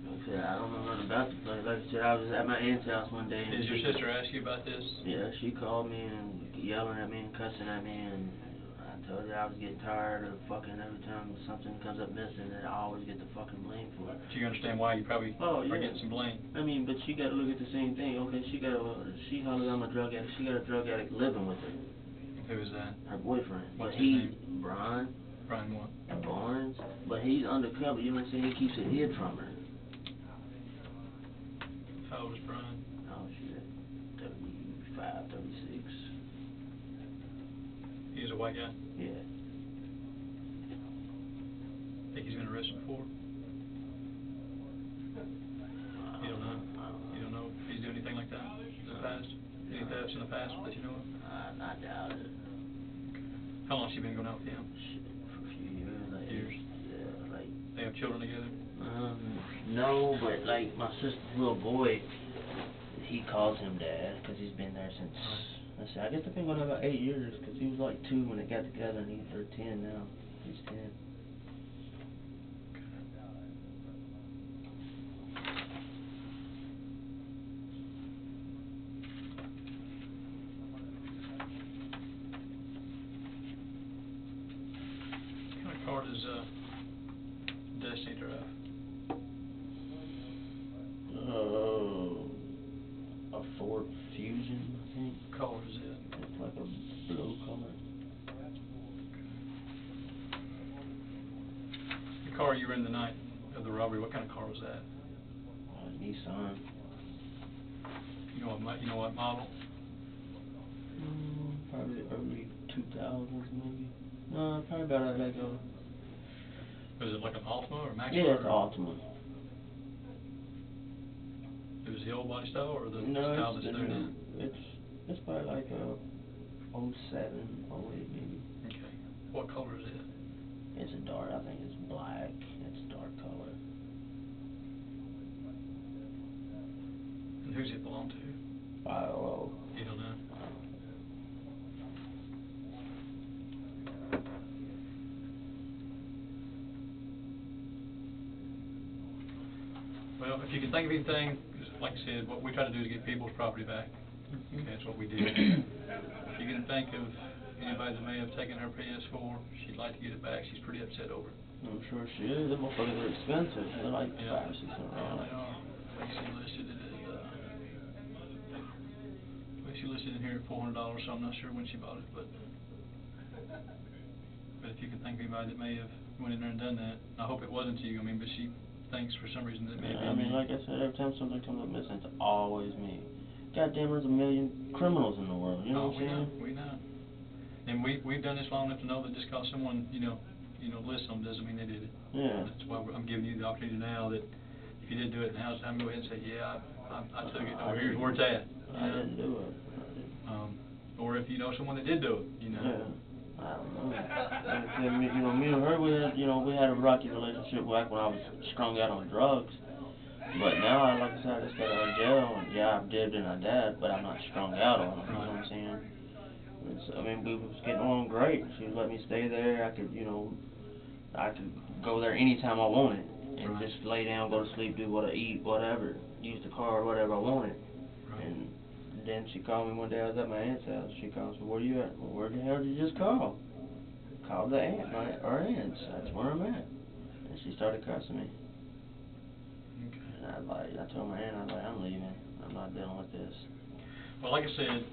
Like I said, I don't know nothing about the place. Like I said, I was at my aunt's house one day. And Did your sister ask you about this? Yeah, she called me and yelling at me and cussing at me, and I told her I was getting tired of fucking every time something comes up missing that I always get the fucking blame for it. Do you understand why you probably are getting some blame? I mean, but she got to look at the same thing. Okay, she hollers I'm a drug addict. She got a drug addict living with her. Who is that? Her boyfriend. What's But his name? Brian. Brian what? Barnes. But he's undercover, you know what I'm saying? He keeps it hid from her. How old is Brian? Oh, shit. 35, 36. He's a white guy? Yeah. Think he's been arrested before? You don't know? You don't know if he's doing anything like that in the past? Any thefts in the past that you know of? I doubt it. Okay. How long has she been going out with him? Shit, for a few years. Like, Years? Yeah, like... They have children together? No, but like my sister's little boy, he calls him dad because he's been there since. Right. I guess they've been going on about 8 years because he was like 2 when they got together, and they're 10 now. He's 10. What kind of car does Destiny drive? A Ford Fusion, I think. What color is it? It's like a blue color. The car you were in the night of the robbery, what kind of car was that? Nissan. You know what model? Probably early 2000s, maybe. No, probably about like a... Was it like an Altima or Maxima? Yeah, it's Altima. It was the old body style or the No, style it's that's the there now? new. It's probably like a 07, 08 maybe. Okay. What color is it? It's a dark, I think it's black. It's dark color. And who's it belong to? Oh. You don't know? Well, if you can think of anything, like I said, what we try to do is get people's property back. Okay, that's what we do. If you can think of anybody that may have taken her PS4, she'd like to get it back. She's pretty upset over it. I'm sure she is. Them motherfuckers are expensive. They're like Yeah. $500, $600. Yeah, they are. She listed it as, she listed in here at $400, so I'm not sure when she bought it, but if you can think of anybody that may have went in there and done that, I hope it wasn't you. I mean, but she thinks for some reason that maybe. I mean, like I said, every time something comes up missing, it's always me. Goddamn, there's a million criminals in the world. You know what I'm saying? We know. And we've done this long enough to know that just because someone lists them doesn't mean they did it. Yeah. That's why I'm giving you the opportunity now that if you did do it, now's the time to go ahead and say, yeah, I took it. Or here's where it's at. I didn't do it. Or if you know someone that did do it, Yeah. I don't know. Like I said, me and her, we had a rocky relationship back when I was strung out on drugs. But now, like I said, I just got out of jail, and yeah, I've dipped and I dad, but I'm not strung out on them, you know what I'm saying? I mean, we was getting along great. She would let me stay there. I could, I could go there anytime I wanted, and Right. just lay down, go to sleep, do what I eat, whatever, use the car, whatever I wanted. Right. And then she called me one day. I was at my aunt's house. She called and said, "Where you at?" Well, where the hell did you just call? Called the aunt, our aunt's. That's where I'm at. And she started cussing me. Okay. And I told my aunt, I'm leaving. I'm not dealing with this. Well, like I said,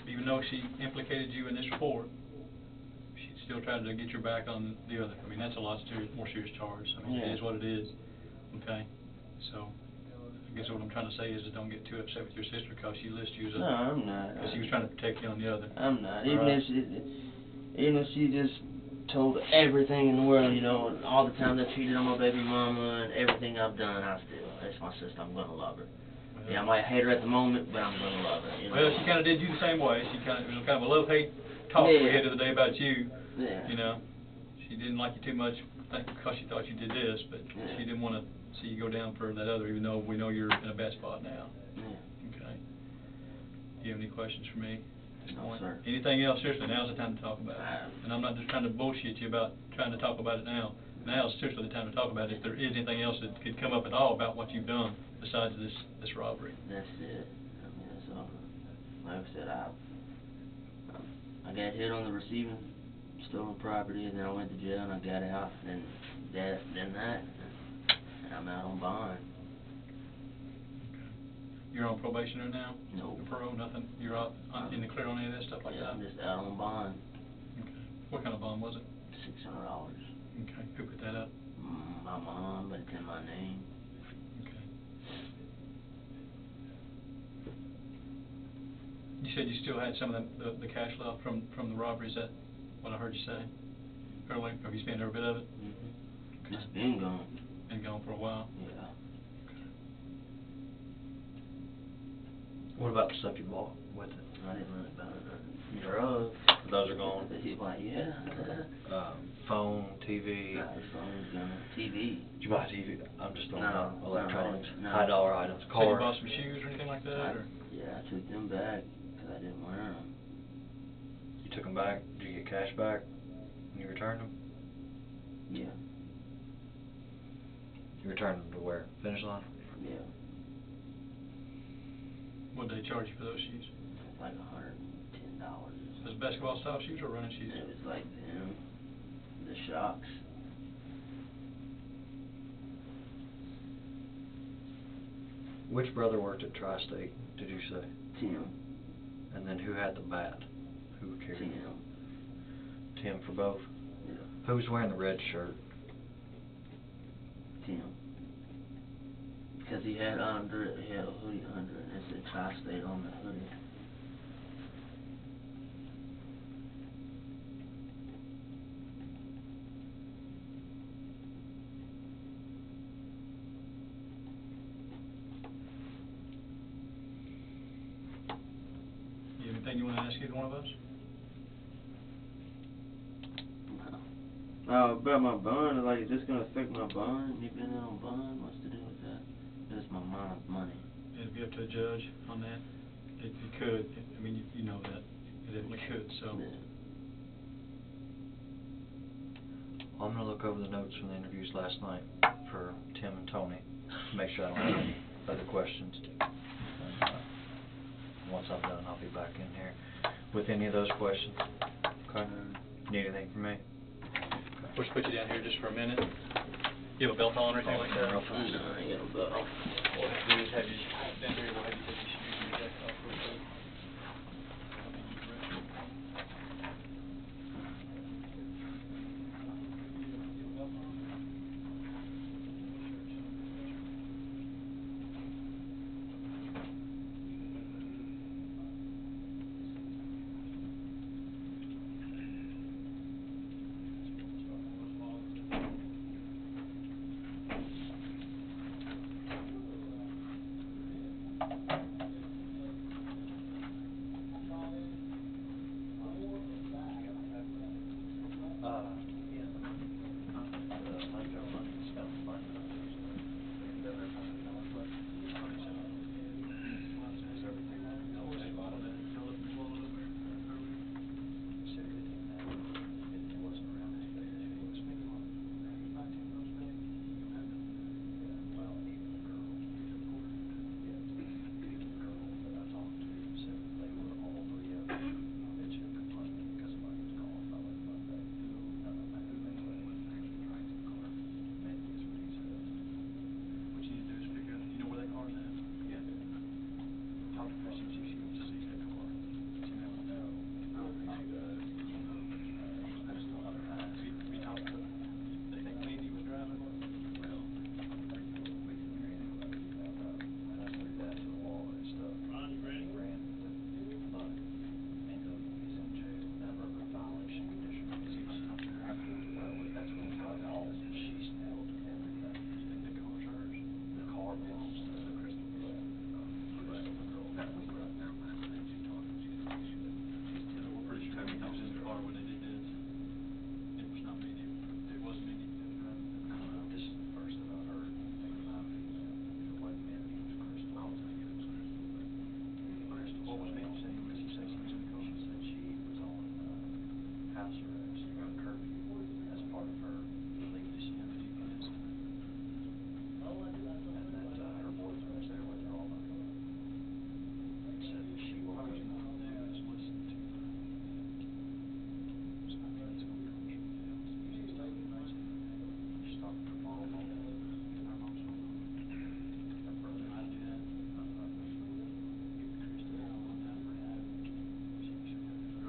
even though she implicated you in this report, she still tried to get your back on the other. I mean, that's a lot more serious charge. I mean, Yeah. it is what it is. Okay? So, I guess what I'm trying to say is don't get too upset with your sister because she lists you as a... No, I'm not. Because she was trying to protect you on the other. I'm not. All Even right? if she just told everything in the world, all the time that cheated on my baby mama and everything I've done, that's my sister. I'm gonna love her. Well, Yeah, I might hate her at the moment, but I'm gonna love her. Well, she kind of did you the same way. It was kind of a love-hate talk we had the other day about you. Yeah. You know, she didn't like you too much because she thought you did this, but Yeah. she didn't want to see you go down for that other, even though we know you're in a bad spot now. Yeah. Okay. Do you have any questions for me at this No, point? sir. Anything else? Seriously, now's the time to talk about it. And I'm not just trying to bullshit you about trying to talk about it now. Now's seriously the time to talk about it. If there is anything else that could come up at all about what you've done besides this robbery. That's it. I mean, that's all. Like I said, I got hit on the receiving stolen property, and then I went to jail and I got out, and then and I'm out on bond. You're on probation right now? No. Parole, nothing? You're out in the clear on any of that stuff like that? I'm just out on bond. Okay. What kind of bond was it? $600. Okay. Who put that up? My mom, but it's in my name. Okay. You said you still had some of the cash left from the robbery. Is that what I heard you say earlier? Have you spent every bit of it? Mm-hmm. It's been gone. Been gone for a while? Yeah. What about the stuff you bought with it? I didn't really buy nothing. Drugs. Those are gone? He's like, yeah. Phone, TV. Nah, his phone's gone. TV. Did you buy a TV? I'm just throwing out No, electronics, no. high dollar items, So you car. bought some shoes or anything like that? Or? Yeah, I took them back because I didn't wear them. You took them back? Did you get cash back when you returned them? Yeah. You returned them to where? Finish Line? Yeah. What did they charge you for those shoes? Like $110. Those basketball style shoes or running shoes? It was like them. The Shocks. Which brother worked at Tri-State, did you say? Tim. And then who had the bat? Who carried it? Tim. Tim for both? Yeah. Who was wearing the red shirt? Tim. Because he had a hoodie under it, and it said Tri-State on the hoodie. You have anything you want to ask either one of us? No. About my bond, like, is this going to affect my bond? Me being out on bond? What's the deal with that? It's my mom's money. It'd be up to a judge on that. It could. I mean, you know that. It definitely could, so. Yeah. I'm going to look over the notes from the interviews last night for Tim and Tony to make sure I don't have any other questions. And, once I'm done, I'll be back in here with any of those questions. Okay? Need anything from me? We'll just put you down here just for a minute. You have a belt on or anything like that? Real fast. No, I ain't got a belt. What we'll do is have you down here, we'll have you take your shoes and your jacket off real quick.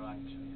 I can show you.